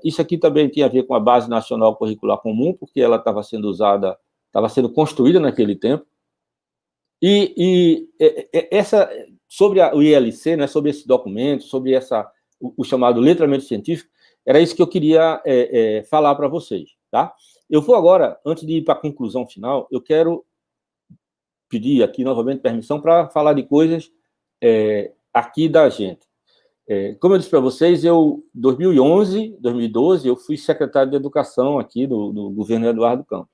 Isso aqui também tinha a ver com a Base Nacional Curricular Comum, porque ela estava sendo usada, estava sendo construída naquele tempo. E sobre o ILC, né, sobre esse documento, sobre o chamado letramento científico, era isso que eu queria falar para vocês. Tá? Eu vou agora, antes de ir para a conclusão final, eu quero pedir aqui novamente permissão para falar de coisas aqui da gente. Como eu disse para vocês, em 2011, 2012, eu fui secretário de Educação aqui do governo Eduardo Campos.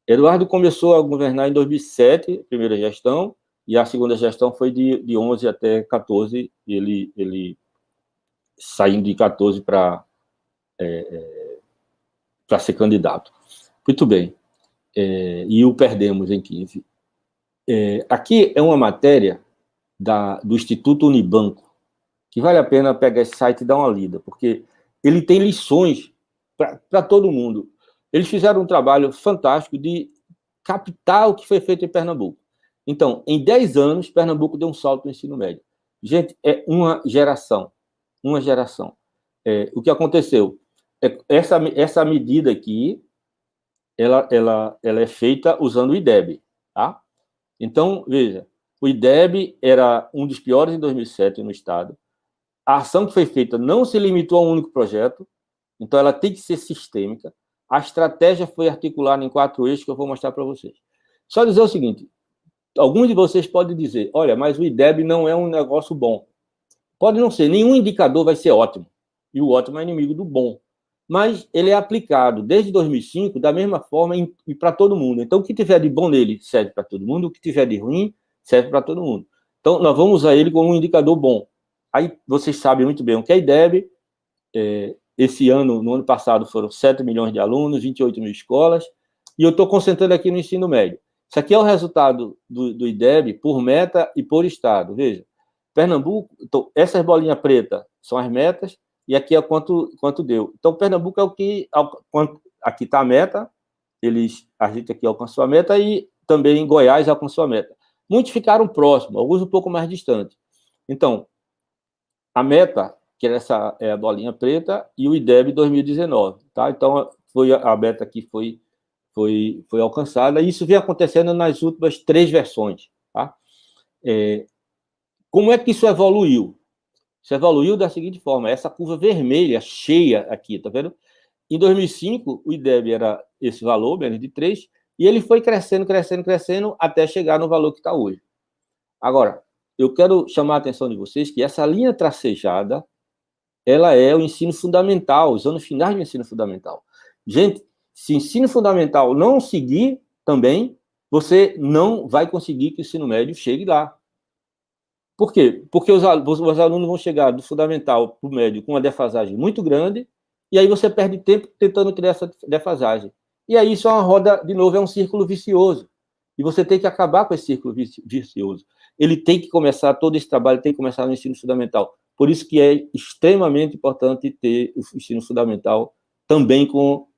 Eduardo começou a governar em 2007, primeira gestão, e a segunda gestão foi de 11 até 14, ele saindo de 14 para ser candidato. Muito bem. E o perdemos em 15. Aqui é uma matéria do Instituto Unibanco, que vale a pena pegar esse site e dar uma lida, porque ele tem lições para todo mundo. Eles fizeram um trabalho fantástico de captar o que foi feito em Pernambuco. Então, em 10 anos, Pernambuco deu um salto no ensino médio. Gente, é uma geração. Uma geração. O que aconteceu? Essa medida aqui, ela é feita usando o IDEB. Tá? Então, veja, o IDEB era um dos piores em 2007 no Estado. A ação que foi feita não se limitou a um único projeto, então ela tem que ser sistêmica. A estratégia foi articulada em 4 eixos que eu vou mostrar para vocês. Só dizer o seguinte, alguns de vocês podem dizer, olha, mas o IDEB não é um negócio bom. Pode não ser, nenhum indicador vai ser ótimo, e o ótimo é inimigo do bom. Mas ele é aplicado desde 2005 da mesma forma e para todo mundo. Então, o que tiver de bom nele serve para todo mundo, o que tiver de ruim serve para todo mundo. Então, nós vamos usar ele como um indicador bom. Aí vocês sabem muito bem o que é IDEB. Esse ano, no ano passado, foram 7 milhões de alunos, 28 mil escolas, e eu estou concentrando aqui no ensino médio. Isso aqui é o resultado do IDEB por meta e por estado. Veja, Pernambuco, então, essas bolinhas pretas são as metas, e aqui é quanto deu. Então, Pernambuco é o que... Aqui está a meta, a gente aqui alcançou a meta, e também Goiás alcançou a meta. Muitos ficaram próximos, alguns um pouco mais distantes. Então, a meta, que essa é a bolinha preta, e o IDEB 2019. Tá? Então, foi a meta que foi alcançada, e isso vem acontecendo nas últimas 3 versões. Tá? Como é que isso evoluiu? Isso evoluiu da seguinte forma, essa curva vermelha, cheia aqui, tá vendo? Em 2005, o IDEB era esse valor, menos de 3, e ele foi crescendo, crescendo, crescendo, até chegar no valor que está hoje. Agora, eu quero chamar a atenção de vocês que essa linha tracejada, ela é o ensino fundamental, os anos finais do ensino fundamental. Gente, se ensino fundamental não seguir também, você não vai conseguir que o ensino médio chegue lá. Por quê? Porque os alunos vão chegar do fundamental para o médio com uma defasagem muito grande, e aí você perde tempo tentando criar essa defasagem. E aí isso é uma roda, de novo, é um círculo vicioso. E você tem que acabar com esse círculo vicioso. Ele tem que começar, todo esse trabalho tem que começar no ensino fundamental. Por isso que é extremamente importante ter o ensino fundamental também com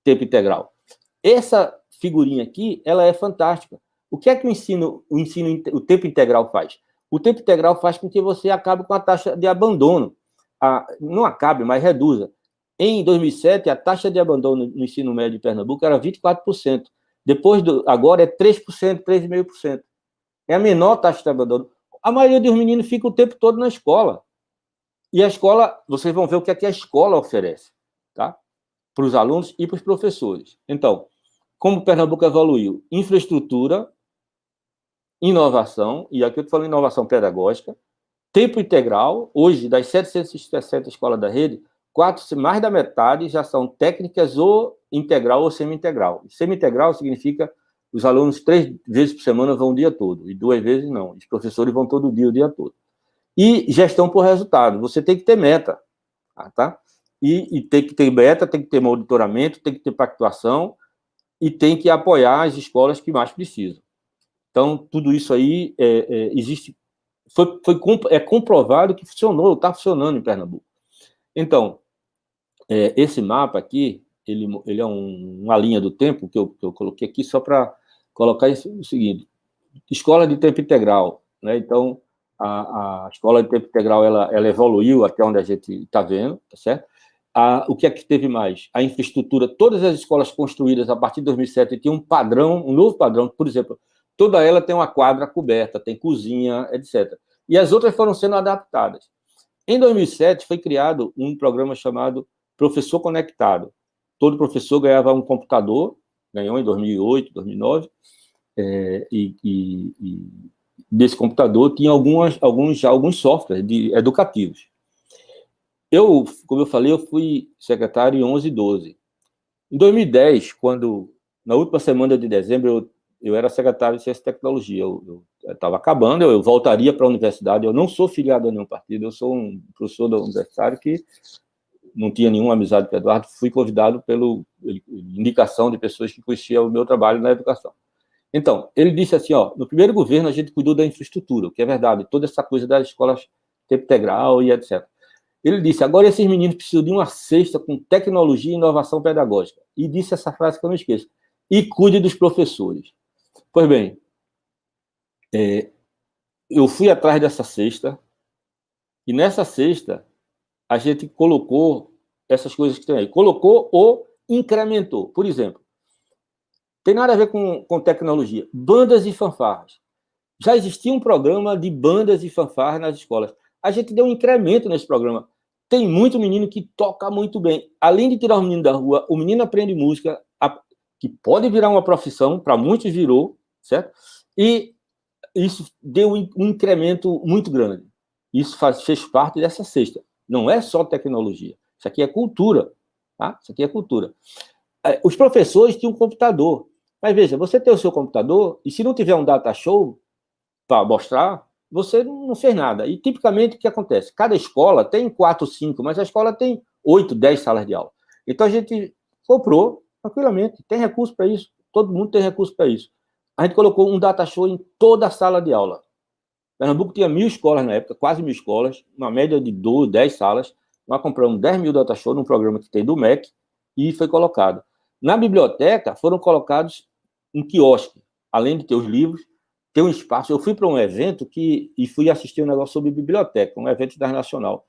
tempo integral. essa figurinha aqui, ela é fantástica. O que é que o tempo integral faz? O tempo integral faz com que você acabe com a taxa de abandono. Não acabe, mas reduza. Em 2007, a taxa de abandono no ensino médio de Pernambuco era 24%. Agora é 3%, 3,5%. É a menor taxa de abandono. A maioria dos meninos fica o tempo todo na escola. E a escola, vocês vão ver o que é que a escola oferece, tá? Para os alunos e para os professores. Então, como Pernambuco evoluiu? Infraestrutura, inovação, e aqui eu estou falando inovação pedagógica, tempo integral. Hoje, das 760 escolas da rede, mais da metade já são técnicas ou integral ou semi-integral. Semi-integral significa os alunos 3 vezes por semana vão o dia todo, e 2 vezes não. Os professores vão todo dia, o dia todo. E gestão por resultado. Você tem que ter meta, tá? E tem que ter meta, tem que ter monitoramento, tem que ter pactuação e tem que apoiar as escolas que mais precisam. Então, tudo isso aí existe, é comprovado que funcionou, está funcionando em Pernambuco. Então, esse mapa aqui, ele é uma linha do tempo que eu coloquei aqui só para colocar o seguinte: escola de tempo integral, né? Então, a escola de tempo integral, ela evoluiu até onde a gente está vendo, tá certo? O que é que teve mais? A infraestrutura, todas as escolas construídas a partir de 2007 tinham um novo padrão, por exemplo, toda ela tem uma quadra coberta, tem cozinha, etc. E as outras foram sendo adaptadas. Em 2007, foi criado um programa chamado Professor Conectado. Todo professor ganhava um computador, ganhou em 2008, 2009, e desse computador tinha alguns softwares educativos. Como eu falei, eu fui secretário em 11 e 12. Em 2010, na última semana de dezembro, eu era secretário de Ciência e Tecnologia. Eu estava acabando, eu voltaria para a universidade. Eu não sou filiado a nenhum partido, eu sou um professor da universidade que não tinha nenhuma amizade com o Eduardo. Fui convidado pela indicação de pessoas que conheciam o meu trabalho na educação. Então, ele disse assim, no primeiro governo a gente cuidou da infraestrutura, o que é verdade, toda essa coisa das escolas tempo integral e etc. Ele disse, agora esses meninos precisam de uma cesta com tecnologia e inovação pedagógica. E disse essa frase que eu não esqueço. E cuide dos professores. Pois bem, eu fui atrás dessa cesta, e nessa cesta a gente colocou essas coisas que tem aí. Colocou ou incrementou. Por exemplo, tem nada a ver com tecnologia. Bandas e fanfarras. Já existia um programa de bandas e fanfarras nas escolas. A gente deu um incremento nesse programa. Tem muito menino que toca muito bem. Além de tirar o menino da rua, o menino aprende música, que pode virar uma profissão, para muitos virou, certo? E isso deu um incremento muito grande. Isso fez parte dessa cesta. Não é só tecnologia. Isso aqui é cultura. Tá? Isso aqui é cultura. Os professores tinham um computador. Mas veja, você tem o seu computador, e se não tiver um data show para mostrar, você não fez nada. E, tipicamente, o que acontece? Cada escola tem 4, 5, mas a escola tem 8, 10 salas de aula. Então, a gente comprou tranquilamente. Tem recurso para isso. Todo mundo tem recurso para isso. A gente colocou um data show em toda a sala de aula. Pernambuco tinha 1.000 escolas na época, quase 1.000 escolas, uma média de 12, 10 salas. Nós compramos 10.000 data show num programa que tem do MEC e foi colocado. Na biblioteca, foram colocados um quiosque, além de ter os livros, ter um espaço. Eu fui para um evento e fui assistir um negócio sobre biblioteca, um evento internacional.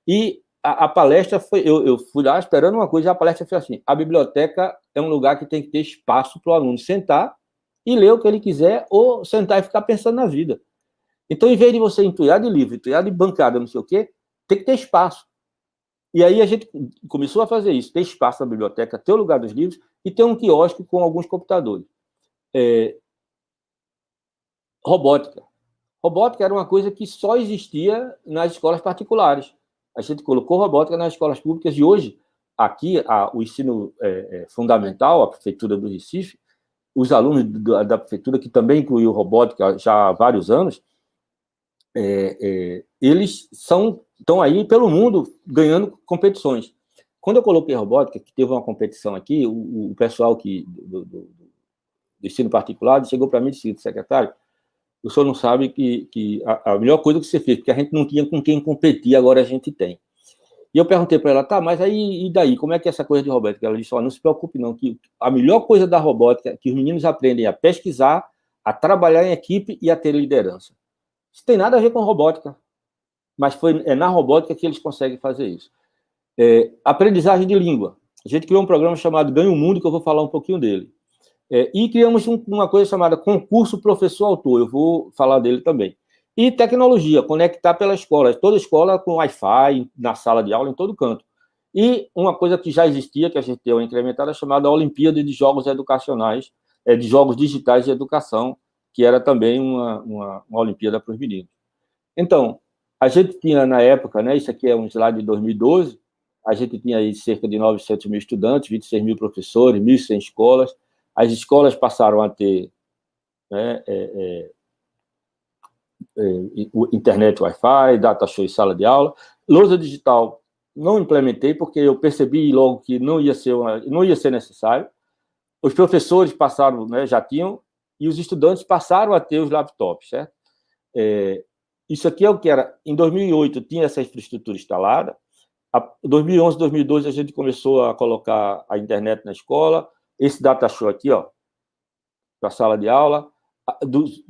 E a palestra foi... Eu fui lá esperando uma coisa, e a palestra foi assim: a biblioteca é um lugar que tem que ter espaço para o aluno sentar e ler o que ele quiser, ou sentar e ficar pensando na vida. Então, em vez de você entulhar de livro, entulhar de bancada, não sei o quê, tem que ter espaço. E aí a gente começou a fazer isso, ter espaço na biblioteca, ter o lugar dos livros e ter um quiosque com alguns computadores. Robótica. Robótica era uma coisa que só existia nas escolas particulares. A gente colocou robótica nas escolas públicas e hoje, aqui, o ensino fundamental, a Prefeitura do Recife, os alunos da Prefeitura, que também incluiu robótica já há vários anos, eles estão aí pelo mundo ganhando competições. Quando eu coloquei robótica, que teve uma competição aqui, o pessoal do ensino particular chegou para mim e disse: secretário, o senhor não sabe que a melhor coisa que você fez, porque a gente não tinha com quem competir, agora a gente tem. E eu perguntei para ela, tá, mas aí, e daí? Como é que é essa coisa de robótica? Ela disse, ó, não se preocupe não, que a melhor coisa da robótica é que os meninos aprendem a pesquisar, a trabalhar em equipe e a ter liderança. Isso tem nada a ver com robótica, mas é na robótica que eles conseguem fazer isso. Aprendizagem de língua. A gente criou um programa chamado Ganha o Mundo, que eu vou falar um pouquinho dele. E criamos uma coisa chamada Concurso Professor-Autor, eu vou falar dele também. E tecnologia, conectar pela escola, toda escola com Wi-Fi, na sala de aula, em todo canto. E uma coisa que já existia, que a gente deu incrementada, chamada Olimpíada de Jogos Educacionais, de Jogos Digitais de Educação, que era também uma Olimpíada para os meninos. Então, a gente tinha na época, né, isso aqui é um slide de 2012, a gente tinha aí cerca de 900 mil estudantes, 26 mil professores, 1.100 escolas. As escolas passaram a ter, né, internet, Wi-Fi, data show e sala de aula. Lousa digital não implementei, porque eu percebi logo que não ia ser necessário. Os professores passaram, né, já tinham, e os estudantes passaram a ter os laptops, certo? Isso aqui é o que era. Em 2008 tinha essa infraestrutura instalada. Em 2011, 2012 a gente começou a colocar a internet na escola. Esse data show aqui, ó, para a sala de aula.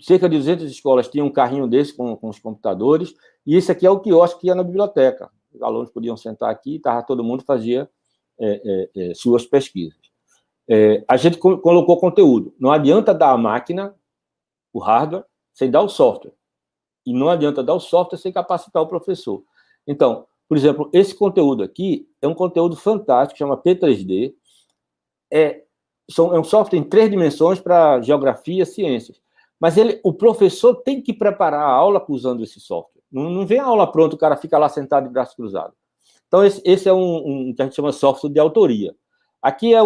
Cerca de 200 escolas tinham um carrinho desse com os computadores. E esse aqui é o quiosque que ia na biblioteca. Os alunos podiam sentar aqui, todo mundo fazia suas pesquisas. A gente colocou conteúdo. Não adianta dar a máquina, o hardware, sem dar o software. E não adianta dar o software sem capacitar o professor. Então, por exemplo, esse conteúdo aqui é um conteúdo fantástico, chama P3D. É um software em 3 dimensões para geografia e ciências. Mas o professor tem que preparar a aula usando esse software. Não vem a aula pronta, o cara fica lá sentado de braço cruzado. Então, esse é um que a gente chama de software de autoria. Aqui é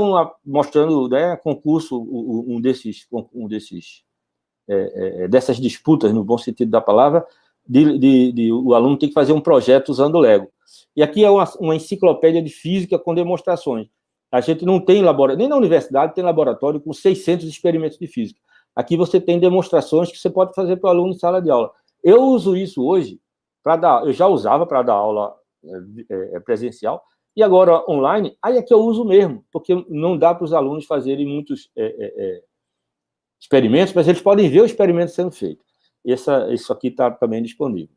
mostrando, né, concurso, dessas disputas, no bom sentido da palavra, o aluno tem que fazer um projeto usando o Lego. E aqui é uma enciclopédia de física com demonstrações. A gente não tem laboratório, nem na universidade tem laboratório com 600 experimentos de física. Aqui você tem demonstrações que você pode fazer para o aluno em sala de aula. Eu uso isso hoje eu já usava para dar aula presencial, e agora online, aí é que eu uso mesmo, porque não dá para os alunos fazerem muitos experimentos, mas eles podem ver o experimento sendo feito. Isso aqui está também disponível.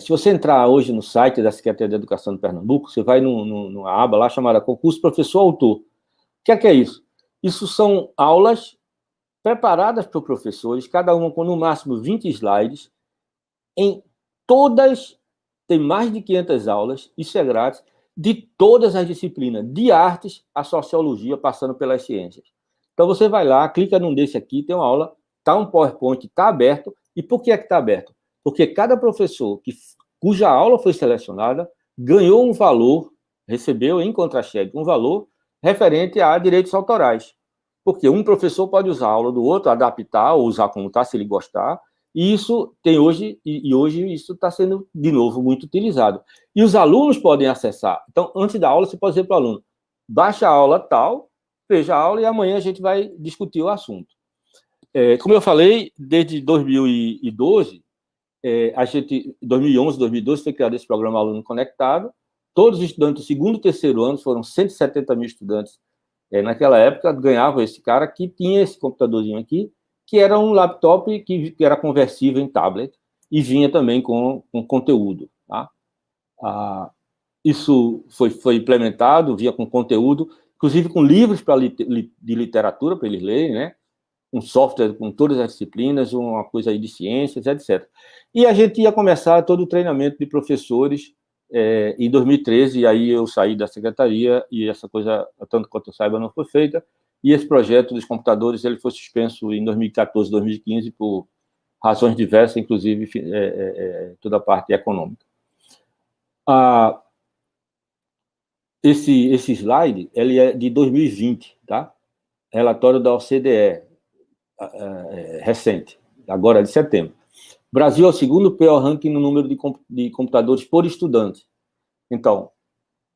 Se você entrar hoje no site da Secretaria de Educação de Pernambuco, você vai numa aba lá chamada Concurso Professor-Autor. O que é isso? Isso são aulas preparadas por professores, cada uma com no máximo 20 slides, em todas, tem mais de 500 aulas, isso é grátis, de todas as disciplinas, de artes à sociologia, passando pelas ciências. Então, você vai lá, clica num desse aqui, tem uma aula, está um PowerPoint, está aberto. E por que é que está aberto? Porque cada professor cuja aula foi selecionada ganhou um valor, recebeu em contra-cheque um valor referente a direitos autorais. Porque um professor pode usar a aula do outro, adaptar ou usar como está, se ele gostar, e isso tem hoje, e hoje isso está sendo, de novo, muito utilizado. E os alunos podem acessar. Então, antes da aula, você pode dizer para o aluno, baixa a aula tal, veja a aula e amanhã a gente vai discutir o assunto. Como eu falei, desde 2012, 2011, 2012, foi criado esse programa Aluno Conectado. Todos os estudantes do segundo e terceiro ano, foram 170 mil estudantes naquela época, ganhavam esse cara que tinha esse computadorzinho aqui, que era um laptop que era conversível em tablet e vinha também com conteúdo. Tá? Isso foi implementado, vinha com conteúdo, inclusive com livros de literatura para eles lerem, né? Um software com todas as disciplinas, uma coisa aí de ciências, etc. E a gente ia começar todo o treinamento de professores em 2013, e aí eu saí da secretaria, e essa coisa, tanto quanto eu saiba, não foi feita, e esse projeto dos computadores ele foi suspenso em 2014, 2015, por razões diversas, inclusive toda a parte econômica. Esse slide ele é de 2020, tá? Relatório da OCDE, recente, agora de setembro. O Brasil é o segundo pior ranking no número de computadores por estudante. Então,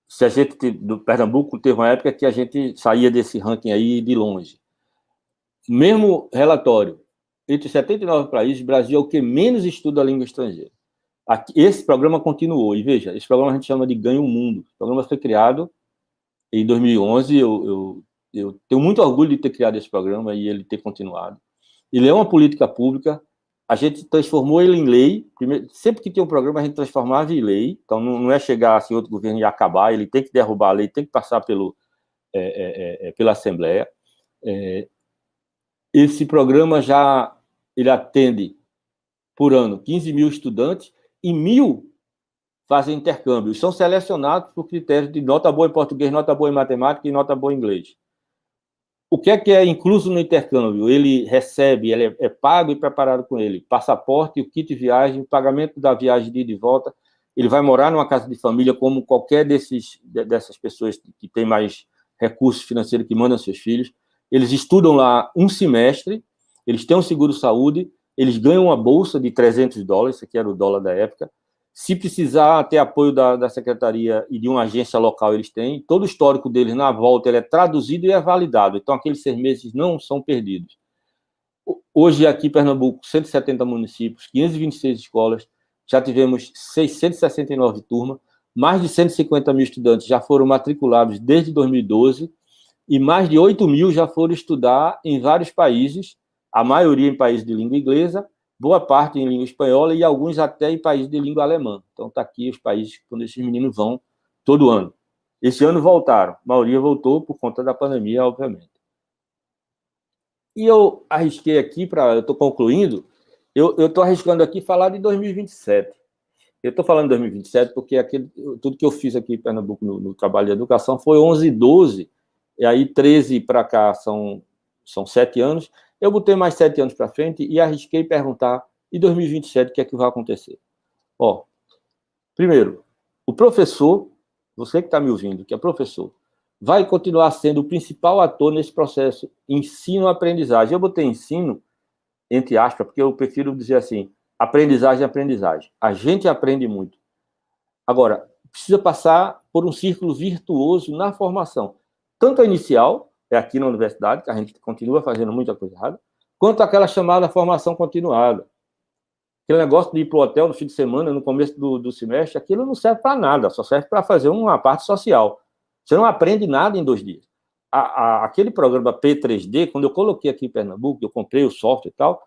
se a gente, do Pernambuco, teve uma época que a gente saía desse ranking aí de longe. Mesmo relatório, entre 79 países, o Brasil é o que menos estuda a língua estrangeira. Esse programa continuou. E veja, esse programa a gente chama de Ganha o Mundo. O programa foi criado em 2011. Eu tenho muito orgulho de ter criado esse programa e ele ter continuado. Ele é uma política pública. A gente transformou ele em lei. Primeiro, sempre que tinha um programa, a gente transformava em lei. Então, não é chegar assim, outro governo e acabar. Ele tem que derrubar a lei, tem que passar pela Assembleia. Esse programa ele atende, por ano, 15 mil estudantes e 1.000 fazem intercâmbio. São selecionados por critérios de nota boa em português, nota boa em matemática e nota boa em inglês. O que é incluso no intercâmbio? Ele recebe, ele é pago e preparado com ele, passaporte, o kit de viagem, o pagamento da viagem de ida e volta. Ele vai morar numa casa de família, como qualquer dessas pessoas que tem mais recursos financeiros que mandam seus filhos. Eles estudam lá um semestre, eles têm um seguro-saúde, eles ganham uma bolsa de $300, esse aqui era o dólar da época. Se precisar ter apoio da secretaria e de uma agência local, eles têm. Todo o histórico deles, na volta, ele é traduzido e é validado. Então, aqueles 6 meses não são perdidos. Hoje, aqui em Pernambuco, 170 municípios, 526 escolas, já tivemos 669 turmas, mais de 150 mil estudantes já foram matriculados desde 2012, e mais de 8 mil já foram estudar em vários países, a maioria em países de língua inglesa, boa parte em língua espanhola e alguns até em países de língua alemã. Então, está aqui os países quando esses meninos vão todo ano. Esse ano voltaram. A maioria voltou por conta da pandemia, obviamente. E eu arrisquei aqui, eu estou concluindo, eu estou arriscando aqui falar de 2027. Eu estou falando de 2027 porque tudo que eu fiz aqui em Pernambuco no trabalho de educação foi 11 e 12, e aí 13 para cá são 7 anos. Eu botei mais 7 anos para frente e arrisquei perguntar, em 2027, o que é que vai acontecer? Primeiro, o professor, você que está me ouvindo, que é professor, vai continuar sendo o principal ator nesse processo ensino-aprendizagem. Eu botei ensino, entre aspas, porque eu prefiro dizer assim, aprendizagem. A gente aprende muito. Agora, precisa passar por um círculo virtuoso na formação, tanto a inicial, é aqui na universidade, que a gente continua fazendo muita coisa errada, quanto aquela chamada formação continuada. Aquele negócio de ir para o hotel no fim de semana, no começo do semestre, aquilo não serve para nada, só serve para fazer uma parte social. Você não aprende nada em 2 dias. Aquele programa P3D, quando eu coloquei aqui em Pernambuco, eu comprei o software e tal,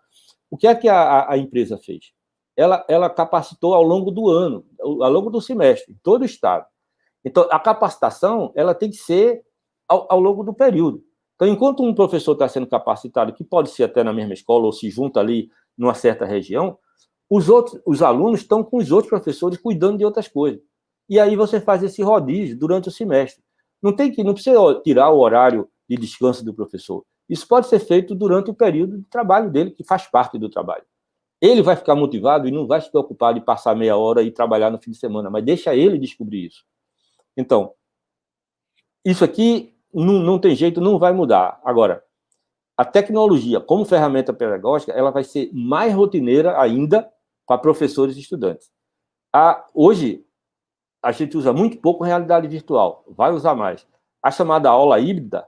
o que é que a empresa fez? Ela capacitou ao longo do ano, ao longo do semestre, em todo o estado. Então, a capacitação ela tem que ser ao longo do período. Então, enquanto um professor está sendo capacitado, que pode ser até na mesma escola ou se junta ali numa certa região, os alunos estão com os outros professores cuidando de outras coisas. E aí você faz esse rodízio durante o semestre. Não precisa tirar o horário de descanso do professor. Isso pode ser feito durante o período de trabalho dele, que faz parte do trabalho. Ele vai ficar motivado e não vai se preocupar de passar meia hora e trabalhar no fim de semana, mas deixa ele descobrir isso. Então, isso aqui não tem jeito, não vai mudar. Agora, a tecnologia, como ferramenta pedagógica, ela vai ser mais rotineira ainda para professores e estudantes. Hoje, a gente usa muito pouco realidade virtual, vai usar mais. A chamada aula híbrida,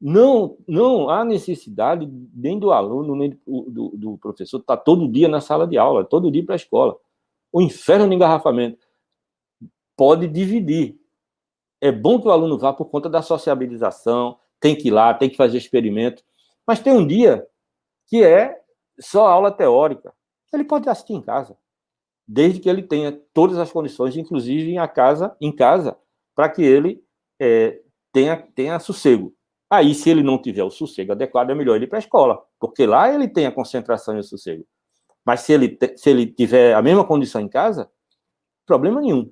não há necessidade nem do aluno, nem do professor estar todo dia na sala de aula, todo dia para a escola. O inferno de engarrafamento pode dividir. É bom que o aluno vá por conta da sociabilização, tem que ir lá, tem que fazer experimento, mas tem um dia que é só aula teórica. Ele pode assistir em casa, desde que ele tenha todas as condições, inclusive em casa, para que ele tenha sossego. Aí, se ele não tiver o sossego adequado, é melhor ele ir para a escola, porque lá ele tem a concentração e o sossego. Mas se ele tiver a mesma condição em casa, problema nenhum.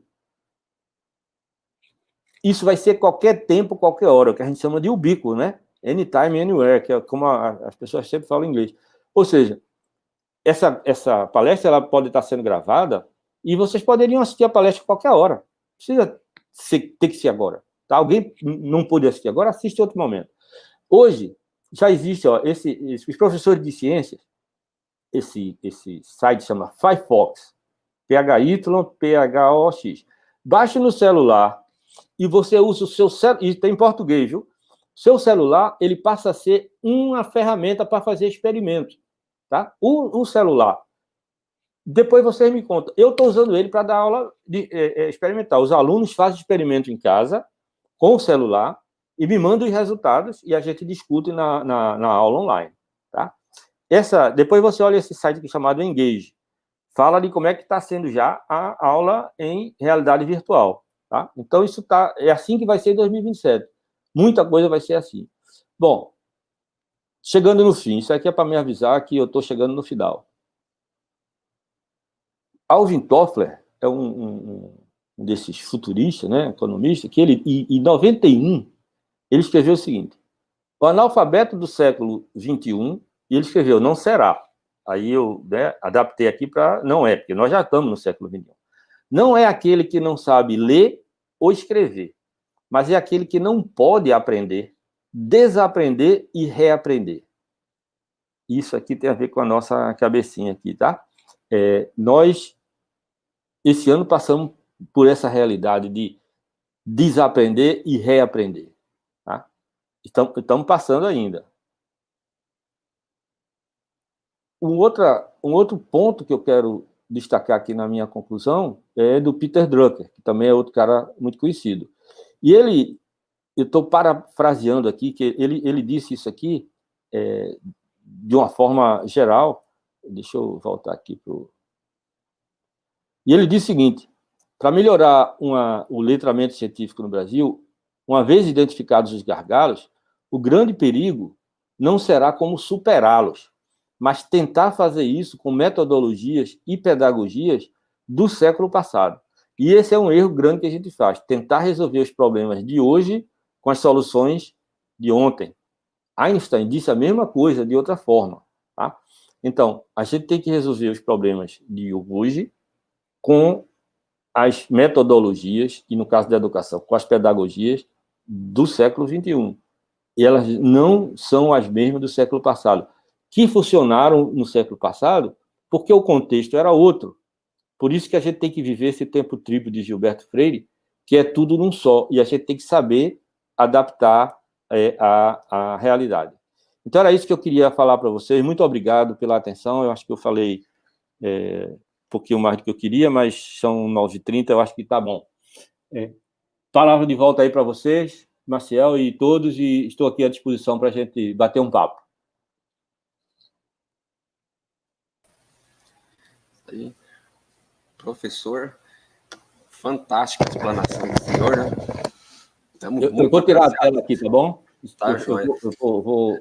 Isso vai ser qualquer tempo, qualquer hora, o que a gente chama de ubíquo, né? Anytime, anywhere, que é como as pessoas sempre falam em inglês. Ou seja, essa palestra ela pode estar sendo gravada e vocês poderiam assistir a palestra a qualquer hora. Não precisa ter que ser agora. Tá? Alguém não pôde assistir agora, assiste em outro momento. Hoje, já existe, os professores de ciências, esse site chama Firefox, PHYPHOX. Baixe no celular e você usa o seu celular, e tem em português, viu? Seu celular, ele passa a ser uma ferramenta para fazer experimentos, tá? O celular. Depois vocês me contam. Eu estou usando ele para dar aula experimental. Os alunos fazem experimento em casa, com o celular, e me mandam os resultados e a gente discute na aula online. Tá? Depois você olha esse site aqui chamado Engage. Fala de como é que está sendo já a aula em realidade virtual. Tá? Então, é assim que vai ser em 2027. Muita coisa vai ser assim. Bom, chegando no fim, isso aqui é para me avisar que eu estou chegando no final. Alvin Toffler é um desses futuristas, né, economista, que em 91, ele escreveu o seguinte: o analfabeto do século XXI, e ele escreveu, não será. Aí eu adaptei aqui para não é, porque nós já estamos no século XXI. Não é aquele que não sabe ler ou escrever, mas é aquele que não pode aprender, desaprender e reaprender. Isso aqui tem a ver com a nossa cabecinha aqui, tá? Nós, esse ano, passamos por essa realidade de desaprender e reaprender. Tá? Estamos passando ainda. Um outro ponto que eu quero destacar aqui na minha conclusão é do Peter Drucker, que também é outro cara muito conhecido. E eu estou parafraseando aqui, que ele disse isso aqui de uma forma geral. Deixa eu voltar aqui para o... E ele diz o seguinte: para melhorar o letramento científico no Brasil, uma vez identificados os gargalos, o grande perigo não será como superá-los, mas tentar fazer isso com metodologias e pedagogias do século passado. E esse é um erro grande que a gente faz, tentar resolver os problemas de hoje com as soluções de ontem. Einstein disse a mesma coisa de outra forma. Tá? Então, a gente tem que resolver os problemas de hoje com as metodologias, e no caso da educação, com as pedagogias do século XXI. E elas não são as mesmas do século passado, que funcionaram no século passado porque o contexto era outro. Por isso que a gente tem que viver esse tempo triplo de Gilberto Freire, que é tudo num só, e a gente tem que saber adaptar a realidade. Então, era isso que eu queria falar para vocês. Muito obrigado pela atenção. Eu acho que eu falei um pouquinho mais do que eu queria, mas são 9h30, eu acho que está bom. Palavra de volta aí para vocês, Maciel e todos, e estou aqui à disposição para a gente bater um papo. Aí, professor, fantástica explanação do senhor, né? Eu vou tirar a tela aqui, tá bom? Tá, eu vou...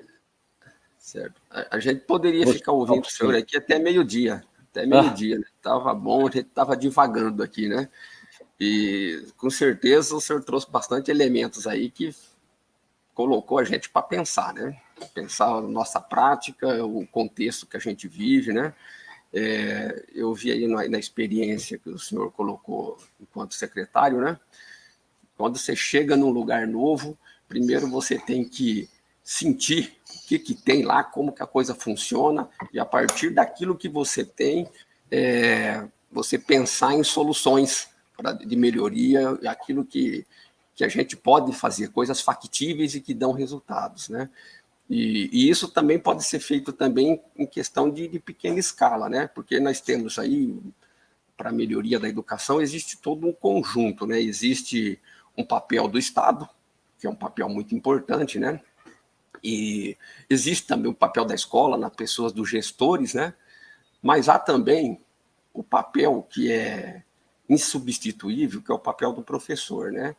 Certo. A gente poderia ficar ouvindo o senhor aqui até meio-dia. Até meio-dia, né? Tava bom, a gente estava divagando aqui, né? E com certeza o senhor trouxe bastante elementos aí que colocou a gente para pensar, né? Pensar a nossa prática, o contexto que a gente vive, né? Eu vi aí na experiência que o senhor colocou enquanto secretário, né? Quando você chega num lugar novo, primeiro você tem que sentir o que tem lá, como que a coisa funciona, e a partir daquilo que você tem, você pensar em soluções de melhoria, aquilo que a gente pode fazer, coisas factíveis e que dão resultados, né? E isso também pode ser feito também em questão de pequena escala, né? Porque nós temos aí, para a melhoria da educação, existe todo um conjunto, né? Existe um papel do Estado, que é um papel muito importante, né? E existe também o papel da escola, nas pessoas dos gestores, né? Mas há também o papel que é insubstituível, que é o papel do professor, né?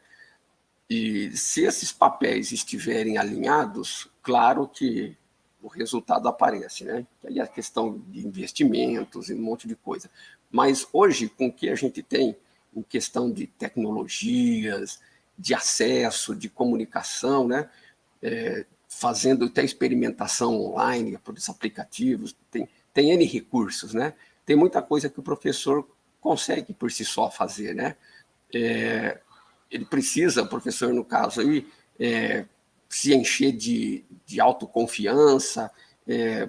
E se esses papéis estiverem alinhados, claro que o resultado aparece, né? Aí a questão de investimentos e um monte de coisa. Mas hoje, com o que a gente tem em questão de tecnologias, de acesso, de comunicação, né? Fazendo até experimentação online por esses aplicativos, tem N recursos, né? Tem muita coisa que o professor consegue por si só fazer, né? Ele precisa, o professor, no caso aí, se encher de autoconfiança,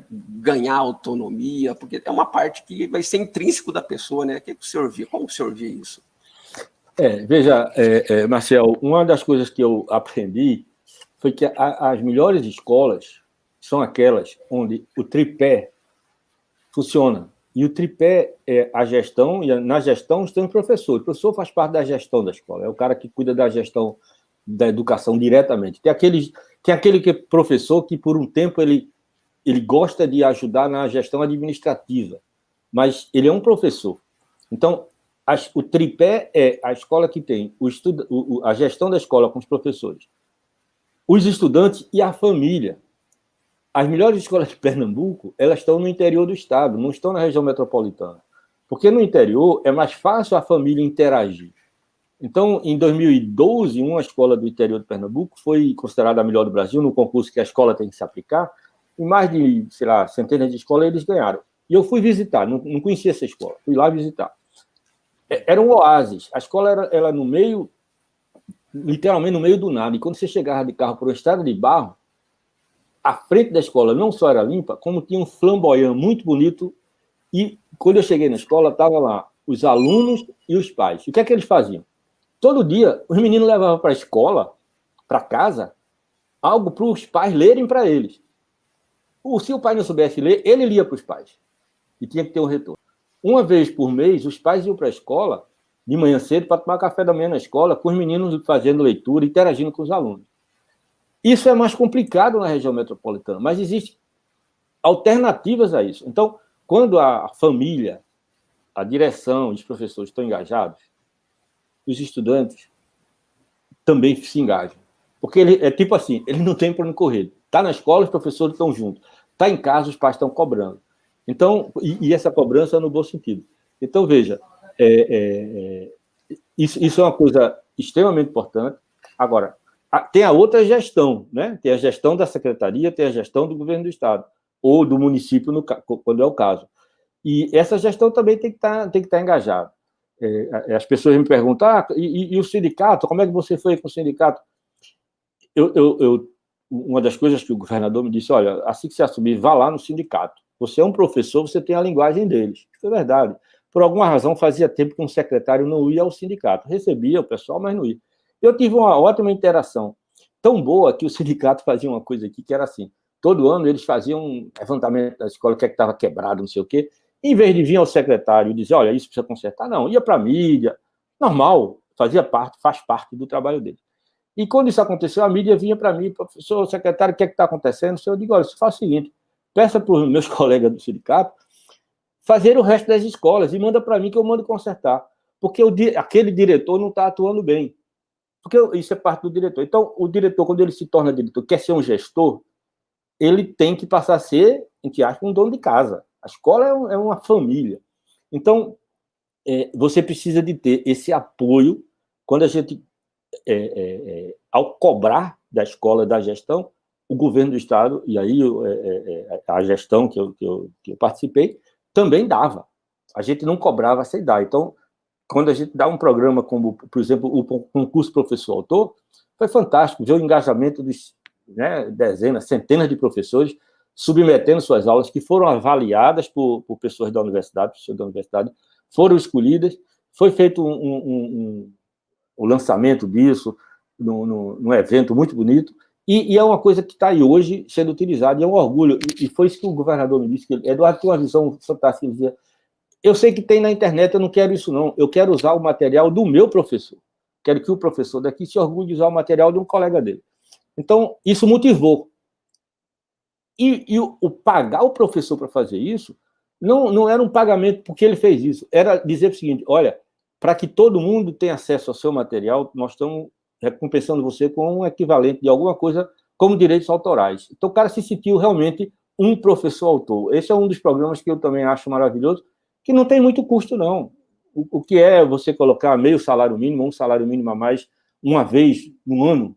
ganhar autonomia, porque é uma parte que vai ser intrínseco da pessoa, né? O que o senhor vê? Como o senhor vê isso? Veja, Marcel, uma das coisas que eu aprendi foi que as melhores escolas são aquelas onde o tripé funciona. E o tripé é a gestão, e na gestão tem o professor. O professor faz parte da gestão da escola, é o cara que cuida da gestão da educação diretamente. Tem aquele que é professor que, por um tempo, ele gosta de ajudar na gestão administrativa, mas ele é um professor. Então, o tripé é a escola que tem a gestão da escola com os professores, os estudantes e a família. As melhores escolas de Pernambuco, elas estão no interior do estado, não estão na região metropolitana. Porque no interior é mais fácil a família interagir. Então, em 2012, uma escola do interior de Pernambuco foi considerada a melhor do Brasil, no concurso que a escola tem que se aplicar, e mais de, sei lá, centenas de escolas eles ganharam. E eu fui visitar, não conhecia essa escola, fui lá visitar. Era um oásis, a escola era no meio, literalmente no meio do nada, e quando você chegava de carro por uma estrada de barro, a frente da escola não só era limpa, como tinha um flamboyant muito bonito, e quando eu cheguei na escola, estavam lá os alunos e os pais. E o que é que eles faziam? Todo dia, os meninos levavam para a escola, para casa, algo para os pais lerem para eles. Se o pai não soubesse ler, ele lia para os pais. E tinha que ter um retorno. Uma vez por mês, os pais iam para a escola, de manhã cedo, para tomar café da manhã na escola, com os meninos fazendo leitura, interagindo com os alunos. Isso é mais complicado na região metropolitana, mas existem alternativas a isso. Então, quando a família, a direção e os professores estão engajados, os estudantes também se engajam. Porque é tipo assim, ele não tem para onde correr. Está na escola, os professores estão juntos. Está em casa, os pais estão cobrando. Então, e essa cobrança é no bom sentido. Então, veja, isso é uma coisa extremamente importante. Agora, tem a outra gestão, né? Tem a gestão da secretaria, tem a gestão do governo do estado, ou do município, quando é o caso. E essa gestão também tem que estar engajada. As pessoas me perguntam, e o sindicato? Como é que você foi com o sindicato? Uma das coisas que o governador me disse, olha, assim que você assumir, vá lá no sindicato. Você é um professor, você tem a linguagem deles. Isso é verdade. Por alguma razão, fazia tempo que um secretário não ia ao sindicato. Recebia o pessoal, mas não ia. Eu tive uma ótima interação, tão boa que o sindicato fazia uma coisa aqui que era assim, todo ano eles faziam um levantamento da escola, o que é que estava quebrado, não sei o quê, em vez de vir ao secretário e dizer, olha, isso precisa consertar, não, ia para a mídia, normal, faz parte do trabalho dele. E quando isso aconteceu, a mídia vinha para mim, professor, secretário, o que é que está acontecendo? Eu digo, olha, você faz o seguinte, peça para os meus colegas do sindicato fazer o resto das escolas e manda para mim que eu mando consertar, porque aquele diretor não está atuando bem. Porque isso é parte do diretor. Então, o diretor, quando ele se torna diretor, quer ser um gestor, ele tem que passar a ser, entre aspas, um dono de casa. A escola é uma família. Então, você precisa de ter esse apoio quando a gente, ao cobrar da escola, da gestão, o governo do estado, e aí a gestão que eu participei, também dava. A gente não cobrava sem dar. Então, quando a gente dá um programa como, por exemplo, o concurso professor-autor, foi fantástico ver o engajamento dos dezenas, centenas de professores submetendo suas aulas, que foram avaliadas por pessoas da universidade, foram escolhidas, foi feito o lançamento disso num evento muito bonito, e é uma coisa que está aí hoje sendo utilizada, e é um orgulho, e foi isso que o governador me disse, que Eduardo tem uma visão fantástica, ele dizia, eu sei que tem na internet, eu não quero isso não, eu quero usar o material do meu professor, quero que o professor daqui se orgulhe de usar o material de um colega dele. Então, isso motivou. E o pagar o professor para fazer isso, não era um pagamento porque ele fez isso, era dizer o seguinte, olha, para que todo mundo tenha acesso ao seu material, nós estamos recompensando você com um equivalente de alguma coisa como direitos autorais. Então, o cara se sentiu realmente um professor autor. Esse é um dos programas que eu também acho maravilhoso, que não tem muito custo, não. O que é você colocar meio salário mínimo, um salário mínimo a mais, uma vez no ano?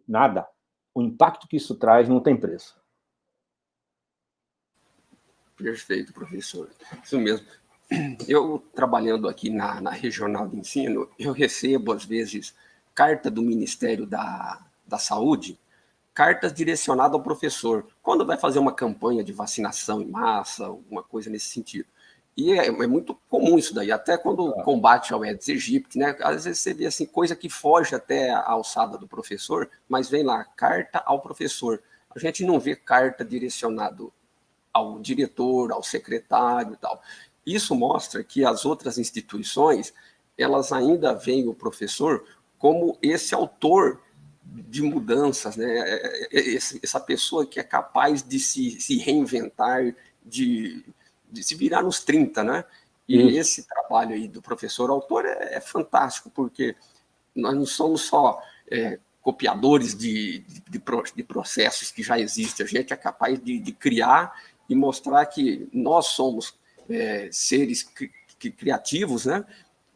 Nada. O impacto que isso traz não tem preço. Perfeito, professor. Isso mesmo. Eu, trabalhando aqui na Regional de Ensino, eu recebo, às vezes, carta do Ministério da Saúde, cartas direcionadas ao professor, quando vai fazer uma campanha de vacinação em massa, alguma coisa nesse sentido. E é muito comum isso daí, até quando combate ao Aedes aegypti, né? Às vezes você vê assim, coisa que foge até a alçada do professor, mas vem lá, carta ao professor. A gente não vê carta direcionada ao diretor, ao secretário e tal. Isso mostra que as outras instituições, elas ainda veem o professor como esse autor de mudanças, né? Essa pessoa que é capaz de se reinventar, de se virar nos 30, né? E esse trabalho aí do professor autor é fantástico, porque nós não somos só copiadores de processos que já existem, a gente é capaz de criar e mostrar que nós somos seres criativos, né?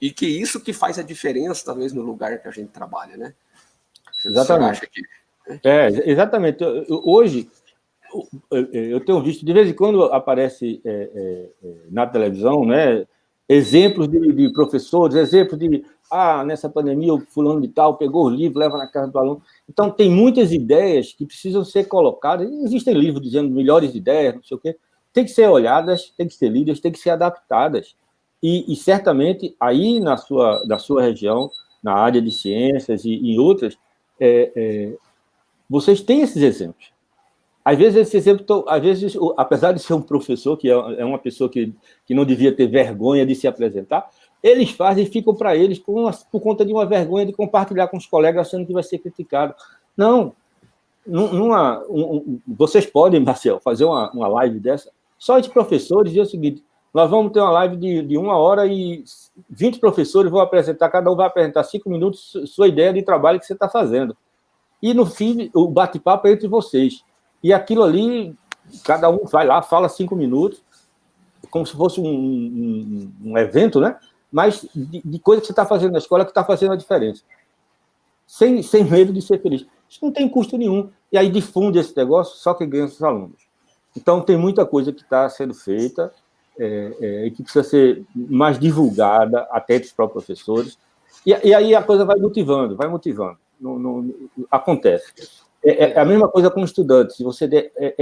E que isso que faz a diferença, talvez, no lugar que a gente trabalha, né? Exatamente. Acha que... Exatamente. Hoje, eu tenho visto, de vez em quando aparece na televisão, né, exemplos de professores, exemplos de, nessa pandemia, o fulano de tal pegou o livro, leva na casa do aluno. Então, tem muitas ideias que precisam ser colocadas. Existem livros dizendo melhores ideias, não sei o quê. Tem que ser olhadas, tem que ser lidas, tem que ser adaptadas. E certamente, aí na sua região, na área de ciências e em outras, vocês têm esses exemplos. Às vezes, esse exemplo, apesar de ser um professor, que é uma pessoa que não devia ter vergonha de se apresentar, eles fazem e ficam para eles por conta de uma vergonha de compartilhar com os colegas, achando que vai ser criticado. Não. Vocês podem, Marcel, fazer uma live dessa, só de professores, e é o seguinte: nós vamos ter uma live de 1 hora e 20 professores vão apresentar, cada um vai apresentar 5 minutos sua ideia de trabalho que você está fazendo. E, no fim, o bate-papo é entre vocês. E aquilo ali, cada um vai lá, fala 5 minutos, como se fosse um evento, né? Mas de coisa que você está fazendo na escola que está fazendo a diferença. Sem medo de ser feliz. Isso não tem custo nenhum. E aí difunde esse negócio, só que ganha os alunos. Então, tem muita coisa que está sendo feita e que precisa ser mais divulgada até para os próprios professores. E aí a coisa vai motivando. Acontece. É a mesma coisa com o estudante, se você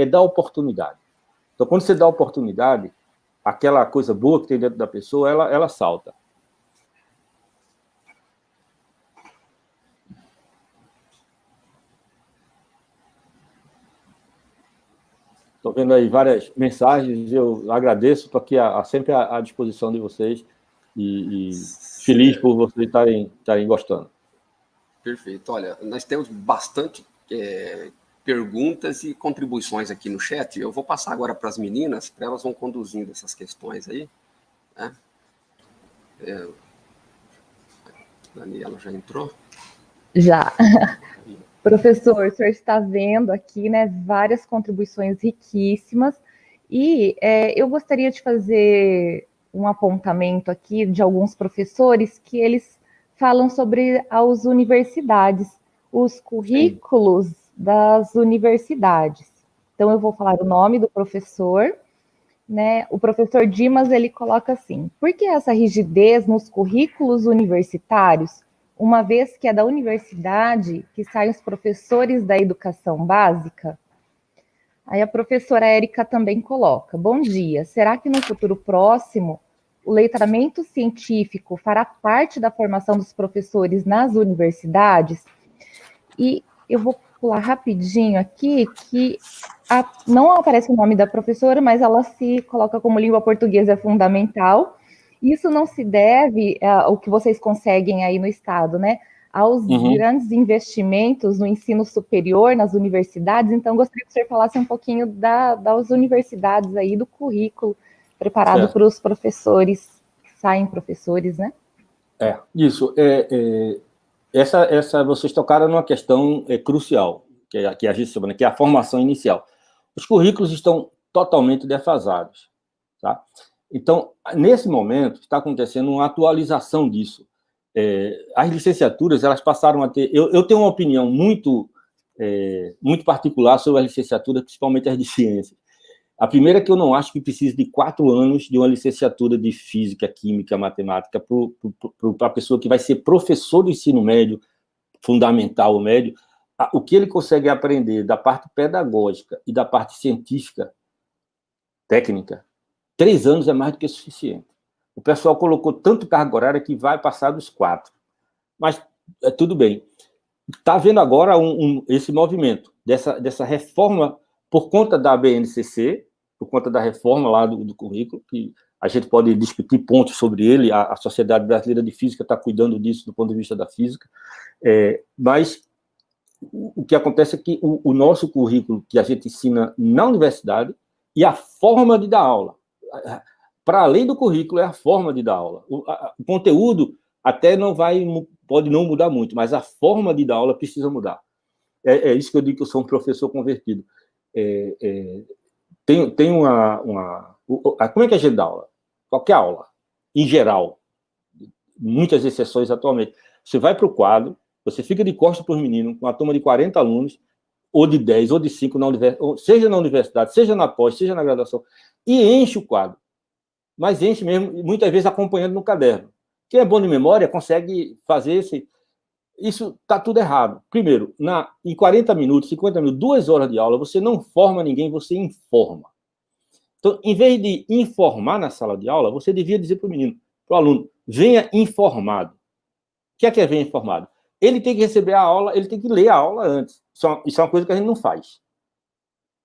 dá oportunidade. Então, quando você dá oportunidade, aquela coisa boa que tem dentro da pessoa, ela salta. Estou vendo aí várias mensagens, eu agradeço, estou aqui sempre à disposição de vocês e feliz por vocês estarem gostando. Perfeito. Olha, nós temos bastante perguntas e contribuições aqui no chat. Eu vou passar agora para as meninas, para elas vão conduzindo essas questões aí. Né? Daniela já entrou? Já. Professor, o senhor está vendo aqui, né, várias contribuições riquíssimas, e eu gostaria de fazer um apontamento aqui de alguns professores que eles falam sobre as universidades, os currículos das universidades. Então, eu vou falar o nome do professor, né? O professor Dimas, ele coloca assim: por que essa rigidez nos currículos universitários, uma vez que é da universidade que saem os professores da educação básica? Aí a professora Érica também coloca: bom dia, será que no futuro próximo o letramento científico fará parte da formação dos professores nas universidades? E eu vou pular rapidinho aqui, que não aparece o nome da professora, mas ela se coloca como língua portuguesa fundamental. Isso não se deve ao que vocês conseguem aí no Estado, né? Aos grandes investimentos no ensino superior, nas universidades. Então, gostaria que o senhor falasse um pouquinho das universidades aí, do currículo preparado para os professores, que saem professores, né? Isso. Vocês tocaram numa questão crucial, que a gente chama, né, que é a formação inicial. Os currículos estão totalmente defasados, tá? Então, nesse momento, está acontecendo uma atualização disso. As licenciaturas, elas passaram a ter... Eu tenho uma opinião muito particular sobre as licenciaturas, principalmente as de ciências. A primeira é que eu não acho que precise de 4 anos de uma licenciatura de física, química, matemática para a pessoa que vai ser professor do ensino médio, fundamental ou médio. O que ele consegue aprender da parte pedagógica e da parte científica, técnica, 3 anos é mais do que suficiente. O pessoal colocou tanto carga horária que vai passar dos 4. Mas tudo bem. Está havendo agora esse movimento dessa reforma por conta da BNCC, por conta da reforma lá do currículo, que a gente pode discutir pontos sobre ele, a Sociedade Brasileira de Física está cuidando disso do ponto de vista da física, mas o que acontece é que o nosso currículo que a gente ensina na universidade e a forma de dar aula, para além do currículo, é a forma de dar aula. O conteúdo até pode não mudar muito, mas a forma de dar aula precisa mudar. É isso que eu digo que eu sou um professor convertido. Tem como é que a gente dá aula? Qualquer aula, em geral, muitas exceções atualmente. Você vai para o quadro, você fica de costas para os meninos, com uma turma de 40 alunos, ou de 10, ou de 5, seja na universidade, seja na pós, seja na graduação, e enche o quadro. Mas enche mesmo, muitas vezes acompanhando no caderno. Quem é bom de memória consegue fazer isso está tudo errado. Primeiro, em 40 minutos, 50 minutos, 2 horas de aula, você não forma ninguém, você informa. Então, em vez de informar na sala de aula, você devia dizer para o aluno, venha informado. O que é venha informado? Ele tem que receber a aula, ele tem que ler a aula antes. Isso é uma coisa que a gente não faz.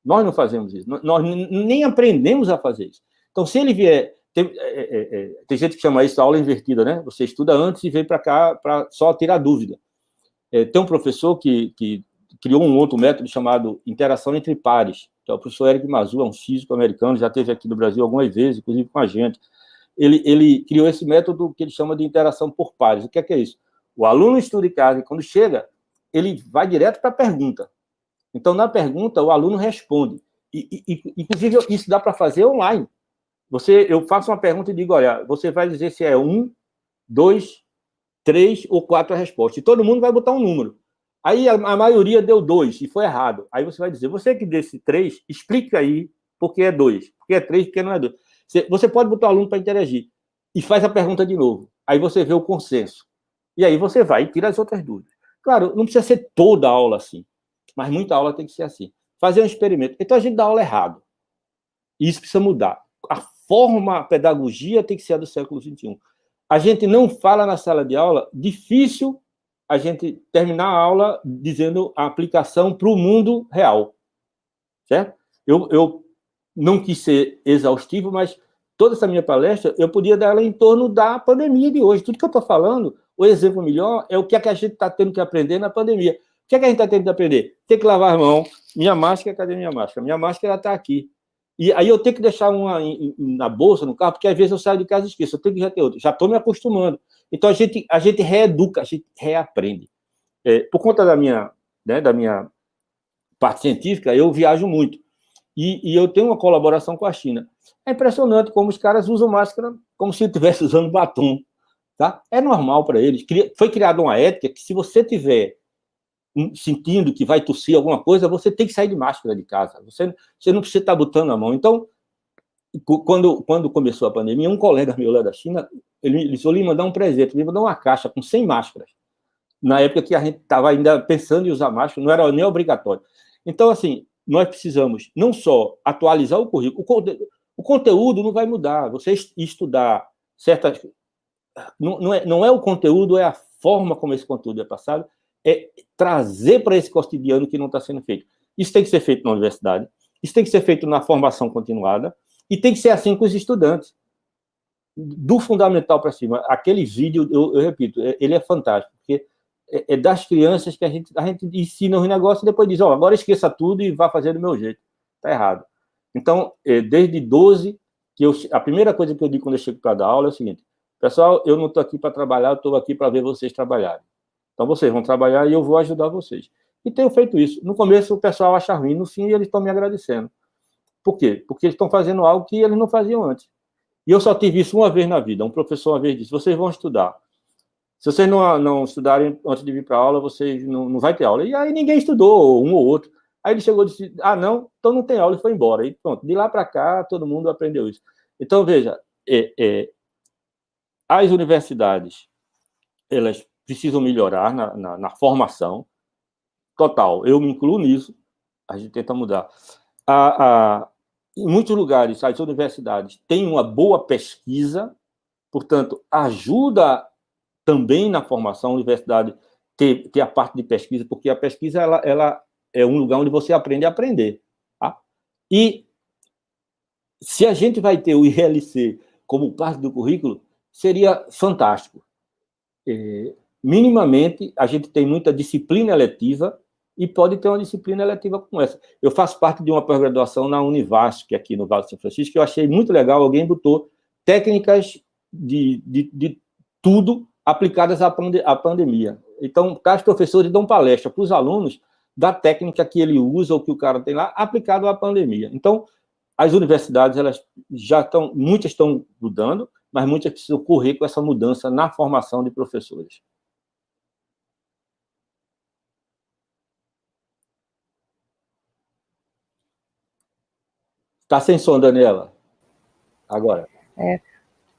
Nós não fazemos isso. Nós nem aprendemos a fazer isso. Então, se ele vier... Tem gente que chama isso de aula invertida, né? Você estuda antes e vem para cá para só tirar dúvida. Tem um professor que criou um outro método chamado interação entre pares, que é o professor Eric Mazur, é um físico americano, já esteve aqui no Brasil algumas vezes, inclusive com a gente. Ele criou esse método que ele chama de interação por pares. O que é isso? O aluno estuda em casa e, quando chega, ele vai direto para a pergunta. Então, na pergunta, o aluno responde. Inclusive, isso dá para fazer online. Eu faço uma pergunta e digo, olha, você vai dizer se é 1, 2, 3 ou 4 a resposta. E todo mundo vai botar um número. Aí a maioria deu 2 e foi errado. Aí você vai dizer, você que desse 3, explica aí por que é 2, por que é 3, por que não é 2. Você pode botar o aluno para interagir. E faz a pergunta de novo. Aí você vê o consenso. E aí você vai e tira as outras dúvidas. Claro, não precisa ser toda a aula assim, mas muita aula tem que ser assim. Fazer um experimento. Então a gente dá aula errado. E isso precisa mudar. A pedagogia tem que ser a do século XXI. A gente não fala na sala de aula, difícil a gente terminar a aula dizendo a aplicação para o mundo real. Certo? Eu não quis ser exaustivo, mas toda essa minha palestra, eu podia dar ela em torno da pandemia de hoje. Tudo que eu estou falando, o exemplo melhor é o que a gente está tendo que aprender na pandemia. O que a gente está tendo que aprender? Tem que lavar as mãos. Minha máscara, cadê minha máscara? Minha máscara está aqui. E aí eu tenho que deixar uma na bolsa, no carro, porque às vezes eu saio de casa e esqueço. Eu tenho que já ter outra. Já estou me acostumando. Então a gente reeduca, a gente reaprende. Por conta da minha parte científica, eu viajo muito. E eu tenho uma colaboração com a China. É impressionante como os caras usam máscara como se estivesse usando batom. Tá? É normal para eles. Foi criada uma ética que, se você tiver sentindo que vai tossir alguma coisa, você tem que sair de máscara de casa. Você não precisa estar botando a mão. Então, quando começou a pandemia, um colega meu lá da China, ele só lhe mandar um presente, me mandou uma caixa com 100 máscaras. Na época que a gente estava ainda pensando em usar máscara, não era nem obrigatório. Então, assim, nós precisamos não só atualizar o currículo, o conteúdo não vai mudar. Você estudar certas... Não é o conteúdo, é a forma como esse conteúdo é passado, é trazer para esse cotidiano que não está sendo feito. Isso tem que ser feito na universidade, isso tem que ser feito na formação continuada, e tem que ser assim com os estudantes. Do fundamental para cima. Aquele vídeo, eu repito, ele é fantástico, porque é das crianças que a gente ensina os negócios e depois diz, agora esqueça tudo e vá fazer do meu jeito. Está errado. Então, desde 12, a primeira coisa que eu digo quando eu chego para dar aula é o seguinte, pessoal, eu não estou aqui para trabalhar, eu estou aqui para ver vocês trabalharem. Então, vocês vão trabalhar e eu vou ajudar vocês. E tenho feito isso. No começo, o pessoal acha ruim, no fim, eles estão me agradecendo. Por quê? Porque eles estão fazendo algo que eles não faziam antes. E eu só tive isso uma vez na vida. Um professor uma vez disse, vocês vão estudar. Se vocês não estudarem antes de vir para a aula, vocês não vai ter aula. E aí ninguém estudou, um ou outro. Aí ele chegou e disse, não, então não tem aula, e foi embora. E pronto, de lá para cá, todo mundo aprendeu isso. Então, veja, as universidades, elas precisam melhorar na formação total. Eu me incluo nisso, a gente tenta mudar. Em muitos lugares, as universidades têm uma boa pesquisa, portanto, ajuda também na formação. A universidade ter a parte de pesquisa, porque a pesquisa ela é um lugar onde você aprende a aprender. Tá? E se a gente vai ter o ILC como parte do currículo, seria fantástico. Minimamente, a gente tem muita disciplina eletiva e pode ter uma disciplina eletiva como essa. Eu faço parte de uma pós-graduação na Univasf, aqui no Vale do São Francisco, que eu achei muito legal. Alguém botou técnicas de tudo aplicadas à pandemia. Então, os professores dão palestra para os alunos da técnica que ele usa ou que o cara tem lá, aplicado à pandemia. Então, as universidades, elas já estão, muitas estão mudando, mas muitas precisam correr com essa mudança na formação de professores. Está sem som, Daniela? Agora.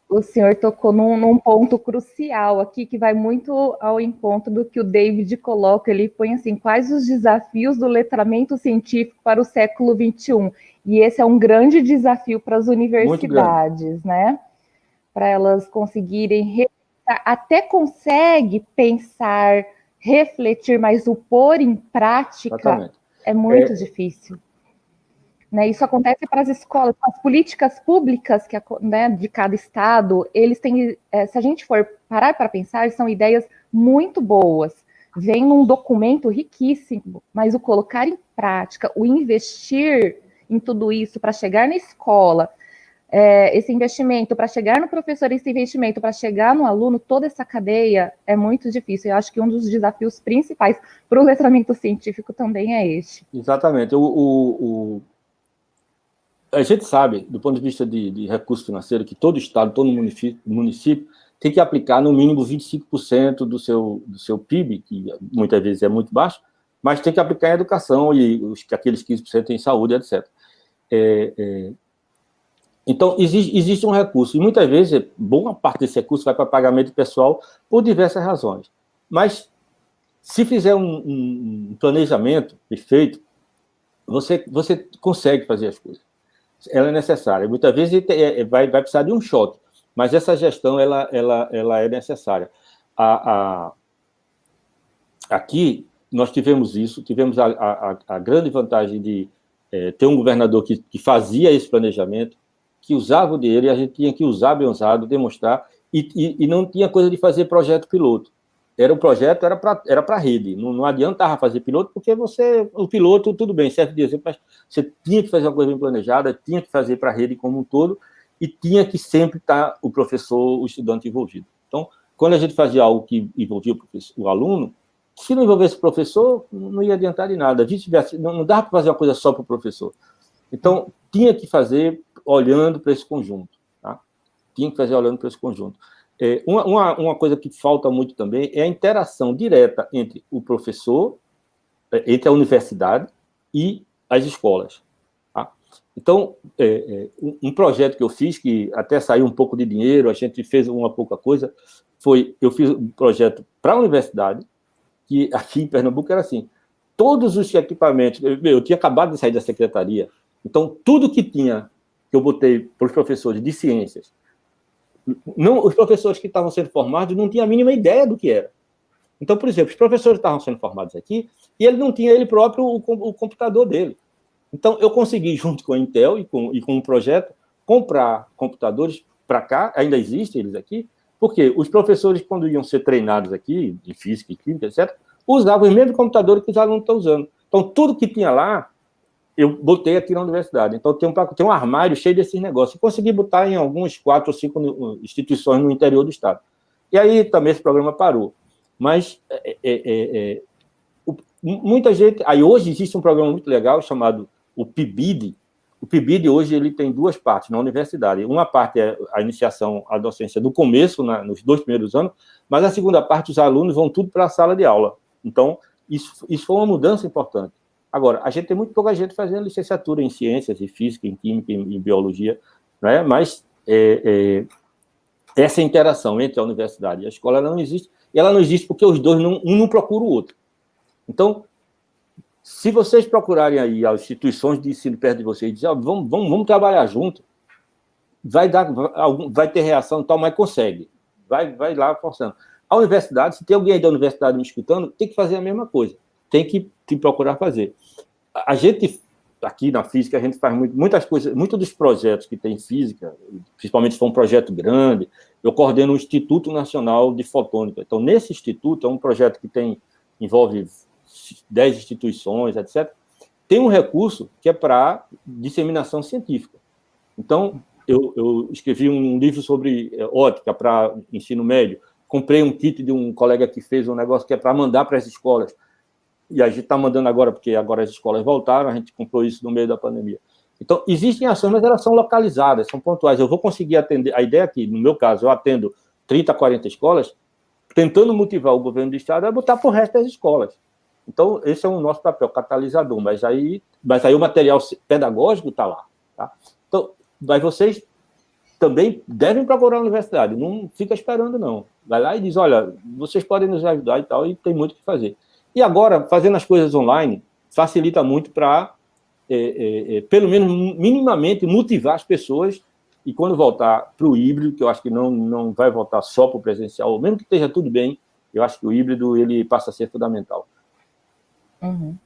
O senhor tocou num ponto crucial aqui, que vai muito ao encontro do que o David coloca. Ele põe assim, quais os desafios do letramento científico para o século XXI? E esse é um grande desafio para as universidades, né? Para elas conseguirem, até consegue pensar, refletir, mas o pôr em prática Exatamente. É muito difícil. Né, isso acontece para as escolas, as políticas públicas né, de cada estado, eles têm, se a gente for parar para pensar, são ideias muito boas, vem num documento riquíssimo, mas o colocar em prática, o investir em tudo isso para chegar na escola, esse investimento para chegar no professor, esse investimento para chegar no aluno, toda essa cadeia é muito difícil. Eu acho que um dos desafios principais para o letramento científico também é este. Exatamente. A gente sabe, do ponto de vista de recurso financeiro, que todo estado, todo município tem que aplicar no mínimo 25% do seu PIB, que muitas vezes é muito baixo, mas tem que aplicar em educação e aqueles 15% em saúde, etc. Então, existe um recurso, e muitas vezes, boa parte desse recurso vai para pagamento pessoal por diversas razões. Mas, se fizer um planejamento perfeito, você consegue fazer as coisas. Ela é necessária. Muitas vezes vai precisar de um choque, mas essa gestão ela é necessária. Aqui, nós tivemos isso, tivemos a grande vantagem de ter um governador que fazia esse planejamento, que usava o dinheiro, e a gente tinha que usar bem usado, demonstrar, e não tinha coisa de fazer projeto piloto. Era um projeto, era para a rede. Não adiantava fazer piloto, porque o piloto, tudo bem, serve de exemplo, mas você tinha que fazer uma coisa bem planejada, tinha que fazer para a rede como um todo, e tinha que sempre estar o professor, o estudante envolvido. Então, quando a gente fazia algo que envolvia o aluno, se não envolvesse o professor, não ia adiantar de nada. Não dava para fazer uma coisa só para o professor. Então, tinha que fazer olhando para esse conjunto. Tá? Tinha que fazer olhando para esse conjunto. Uma coisa que falta muito também é a interação direta entre o professor, entre a universidade e as escolas. Tá? Então, um projeto que eu fiz, que até saiu um pouco de dinheiro, a gente fez uma pouca coisa, eu fiz um projeto para a universidade, que aqui em Pernambuco era assim, todos os equipamentos, eu tinha acabado de sair da secretaria, então tudo que eu botei para os professores de ciências, os professores que estavam sendo formados não tinham a mínima ideia do que era. Então, por exemplo, os professores estavam sendo formados aqui e ele não tinha ele próprio o computador dele. Então, eu consegui, junto com a Intel e com um projeto, comprar computadores para cá, ainda existem eles aqui, porque os professores, quando iam ser treinados aqui, de física e química, etc., usavam os mesmos computadores que os alunos estão usando. Então, tudo que tinha lá, eu botei aqui na universidade. Então, tem um armário cheio desses negócios. Eu consegui botar em algumas 4 ou 5 instituições no interior do estado. E aí também esse programa parou. Mas muita gente... Aí hoje existe um programa muito legal chamado o PIBID. O PIBID hoje ele tem 2 partes na universidade. Uma parte é a iniciação à docência do começo, nos 2 primeiros anos, mas a segunda parte, os alunos vão tudo para a sala de aula. Então, isso foi uma mudança importante. Agora, a gente tem muito pouca gente fazendo licenciatura em ciências, em física, em química, em biologia, né? Mas essa interação entre a universidade e a escola ela não existe. E ela não existe porque os dois não procuram o outro. Então, se vocês procurarem aí as instituições de ensino perto de vocês e dizerem, vamos trabalhar junto, vai ter reação e tal, mas consegue. Vai lá forçando. A universidade, se tem alguém aí da universidade me escutando, tem que fazer a mesma coisa. Tem que procurar fazer. A gente aqui na física, a gente faz muitas coisas, muitos dos projetos que tem em física, principalmente se for um projeto grande, eu coordeno o Instituto Nacional de Fotônica. Então, nesse instituto, é um projeto que envolve 10 instituições, etc. Tem um recurso que é para disseminação científica. Então, eu escrevi um livro sobre ótica para ensino médio, comprei um kit de um colega que fez um negócio que é para mandar para as escolas, e a gente está mandando agora, porque agora as escolas voltaram, a gente comprou isso no meio da pandemia. Então, existem ações, mas elas são localizadas, são pontuais. Eu vou conseguir atender, a ideia aqui, no meu caso, eu atendo 30, 40 escolas, tentando motivar o governo do estado a botar para o resto das escolas. Então, esse é o nosso papel, catalisador, mas aí o material pedagógico está lá. Tá? Então, mas vocês também devem procurar a universidade, não fica esperando, não. Vai lá e diz, olha, vocês podem nos ajudar e tal, e tem muito o que fazer. E agora, fazendo as coisas online, facilita muito para, pelo menos minimamente, motivar as pessoas, e quando voltar para o híbrido, que eu acho que não vai voltar só para o presencial, mesmo que esteja tudo bem, eu acho que o híbrido ele passa a ser fundamental. Uhum.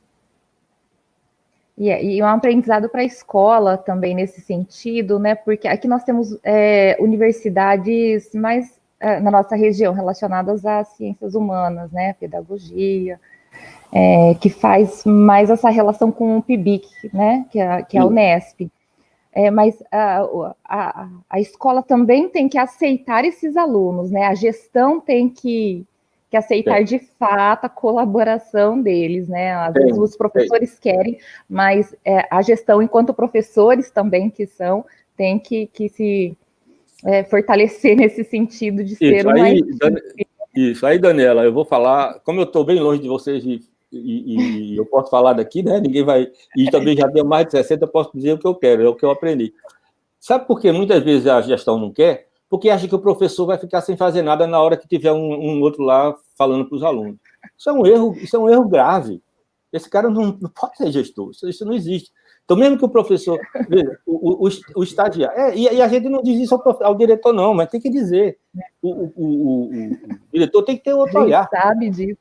E um aprendizado para a escola também nesse sentido, né? Porque aqui nós temos universidades mais na nossa região relacionadas às ciências humanas, né? Pedagogia, que faz mais essa relação com o PIBIC, né? Que é a Unesp. Mas a escola também tem que aceitar esses alunos, né? A gestão tem que aceitar de fato a colaboração deles, né? Às vezes os professores querem, mas a gestão, enquanto professores também que são, tem que se fortalecer nesse sentido de ser uma equipe. Isso aí, Daniela, eu vou falar, como eu estou bem longe de vocês e eu posso falar daqui, né? Ninguém vai. E também já tenho mais de 60, eu posso dizer o que eu quero, é o que eu aprendi. Sabe por que muitas vezes a gestão não quer? Porque acha que o professor vai ficar sem fazer nada na hora que tiver um outro lá falando para os alunos. Isso é um erro grave. Esse cara não pode ser gestor, isso não existe. Então, mesmo que o professor, veja, o estagiário, e a gente não diz isso ao diretor, não, mas tem que dizer. O diretor tem que ter outro olhar. Sabe disso.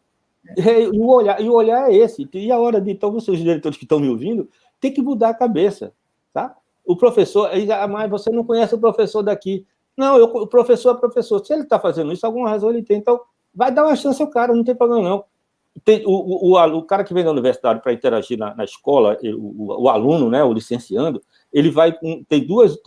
E o olhar é esse. E a hora de, então, vocês, diretores que estão me ouvindo, tem que mudar a cabeça. Tá? O professor, mas você não conhece o professor daqui. Não, o professor é professor. Se ele está fazendo isso, alguma razão ele tem. Então, vai dar uma chance ao cara, não tem problema, não. Tem, o cara que vem da universidade para interagir na escola, o aluno, né, o licenciando, ele vai. Tem dois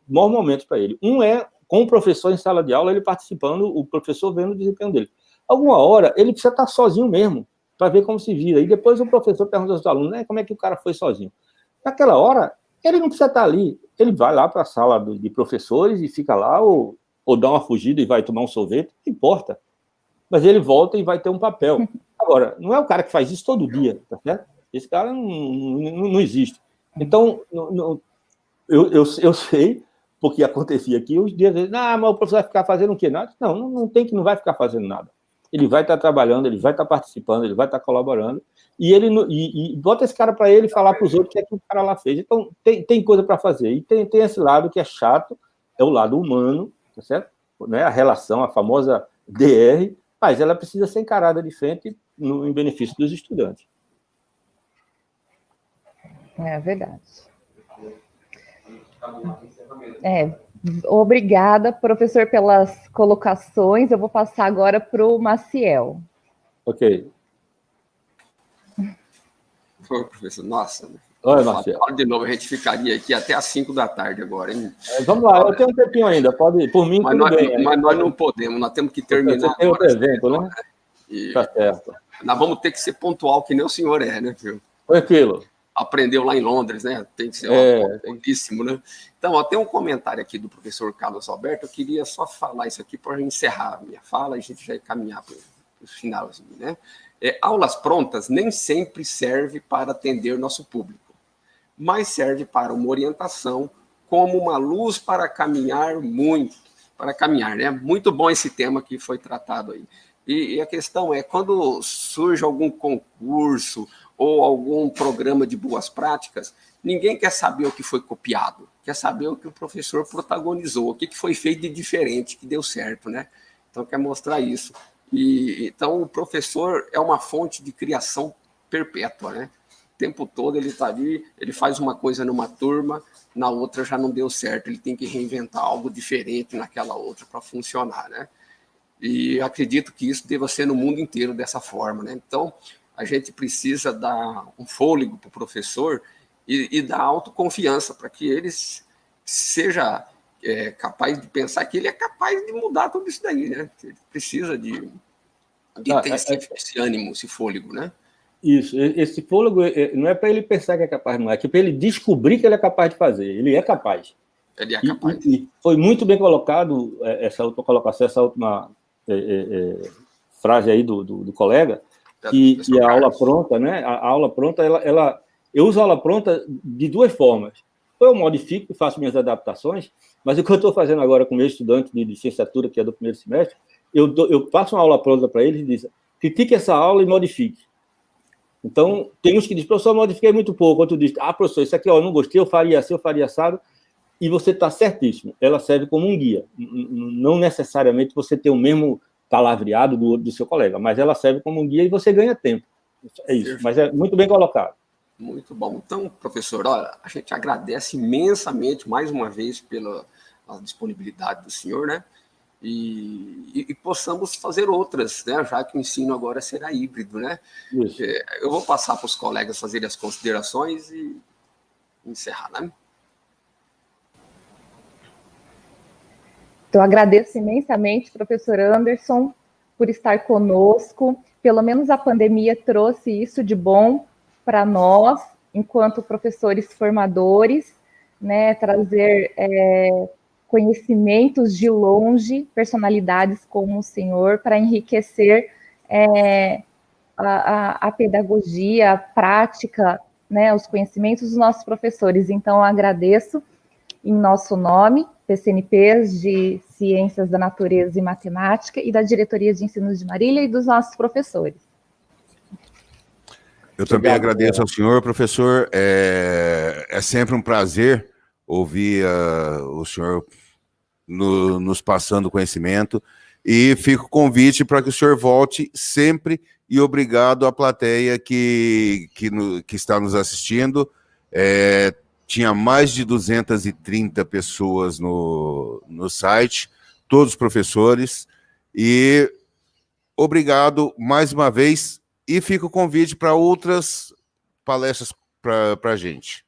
momentos para ele. Um é com o professor em sala de aula, ele participando, o professor vendo o desempenho dele. Alguma hora, ele precisa estar sozinho mesmo, para ver como se vira. E depois o professor pergunta aos alunos, né, como é que o cara foi sozinho. Naquela hora, ele não precisa estar ali. Ele vai lá para a sala de professores e fica lá, ou dá uma fugida e vai tomar um sorvete, não importa. Mas ele volta e vai ter um papel. Agora, não é o cara que faz isso todo dia, tá certo? Esse cara não existe. Então, eu sei, porque acontecia aqui, os dias, mas o professor vai ficar fazendo o quê? Não vai ficar fazendo nada. Ele vai estar trabalhando, ele vai estar participando, ele vai estar colaborando, e bota esse cara para ele falar para os outros o que é que o cara lá fez. Então, tem coisa para fazer. E tem esse lado que é chato, é o lado humano, tá certo? Né? A relação, a famosa DR, mas ela precisa ser encarada de frente em benefício dos estudantes. É verdade. Obrigada, professor, pelas colocações. Eu vou passar agora para o Maciel. Ok. Foi, professor. Nossa. Oi, Maciel. De novo, a gente ficaria aqui até às 5 da tarde agora, hein? Vamos lá, eu tenho um tempinho ainda, pode ir. Por mim, mas tudo bem. Mas nós não podemos, nós temos que terminar. Você tem outro evento, né? Tá certo. Nós vamos ter que ser pontual, que nem o senhor é, né, filho? Tranquilo. Aprendeu lá em Londres, né? Tem que ser pontualíssimo, né? Então, ó, tem um comentário aqui do professor Carlos Alberto, eu queria só falar isso aqui para encerrar a minha fala e a gente já caminhar para o finalzinho, né? Aulas prontas nem sempre serve para atender nosso público, mas serve para uma orientação como uma luz para caminhar né? Muito bom esse tema que foi tratado aí. E a questão é, quando surge algum concurso ou algum programa de boas práticas, ninguém quer saber o que foi copiado, quer saber o que o professor protagonizou, o que foi feito de diferente, que deu certo, né? Então, quer mostrar isso. Então, o professor é uma fonte de criação perpétua, né? tempo todo ele está ali, ele faz uma coisa numa turma, na outra já não deu certo, ele tem que reinventar algo diferente naquela outra para funcionar, né? E acredito que isso deva ser no mundo inteiro dessa forma, né? Então, a gente precisa dar um fôlego para o professor e dar autoconfiança para que ele seja capaz de pensar que ele é capaz de mudar tudo isso daí, né? Ele precisa de ter esse ânimo, esse fôlego, né? Isso, esse fôlego não é para ele pensar que é capaz, não, é para ele descobrir que ele é capaz de fazer. Ele é capaz. Ele é capaz. E foi muito bem colocado essa última colocação, essa última frase aí do colega, que a aula pronta, né? A aula pronta, eu uso a aula pronta de duas formas. Ou eu modifico e faço minhas adaptações, mas o que eu estou fazendo agora com o meu estudante de licenciatura, que é do primeiro semestre, eu passo uma aula pronta para eles e diz: critique essa aula e modifique. Então, tem uns que dizem: professor, eu modifiquei muito pouco. Outro diz: professor, isso aqui, eu não gostei, eu faria assim, eu faria assado. E você está certíssimo. Ela serve como um guia. Não necessariamente você tem o mesmo palavreado do seu colega, mas ela serve como um guia e você ganha tempo. É isso, mas é muito bem colocado. Muito bom. Então, professor, olha, a gente agradece imensamente, mais uma vez, pela disponibilidade do senhor, né? E possamos fazer outras, né? Já que o ensino agora será híbrido, né? Isso. Eu vou passar para os colegas fazerem as considerações e encerrar, né? Então, agradeço imensamente, professor Anderson, por estar conosco. Pelo menos a pandemia trouxe isso de bom para nós, enquanto professores formadores, né, trazer conhecimentos de longe, personalidades como o senhor, para enriquecer a pedagogia, a prática, né, os conhecimentos dos nossos professores. Então, eu agradeço em nosso nome, PCNPs de Ciências da Natureza e Matemática e da Diretoria de Ensino de Marília e dos nossos professores. Eu também agradeço ao senhor, professor. É sempre um prazer ouvir o senhor nos passando conhecimento. E fica o convite para que o senhor volte sempre, e obrigado à plateia que está nos assistindo. Tinha mais de 230 pessoas no site, todos professores. E obrigado mais uma vez. E fica o convite para outras palestras para a gente.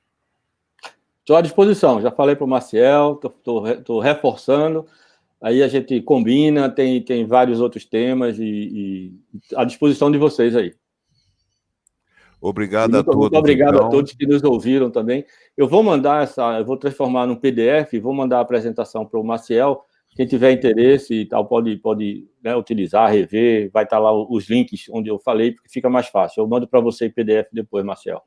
Estou à disposição, já falei para o Maciel, estou reforçando, aí a gente combina, tem vários outros temas e à disposição de vocês aí. Obrigado a todos. Muito obrigado a todos que nos ouviram também. Eu vou mandar eu vou transformar num PDF, vou mandar a apresentação para o Maciel. Quem tiver interesse e tal, pode né, utilizar, rever, vai estar lá os links onde eu falei, porque fica mais fácil. Eu mando para você em PDF depois, Marcel.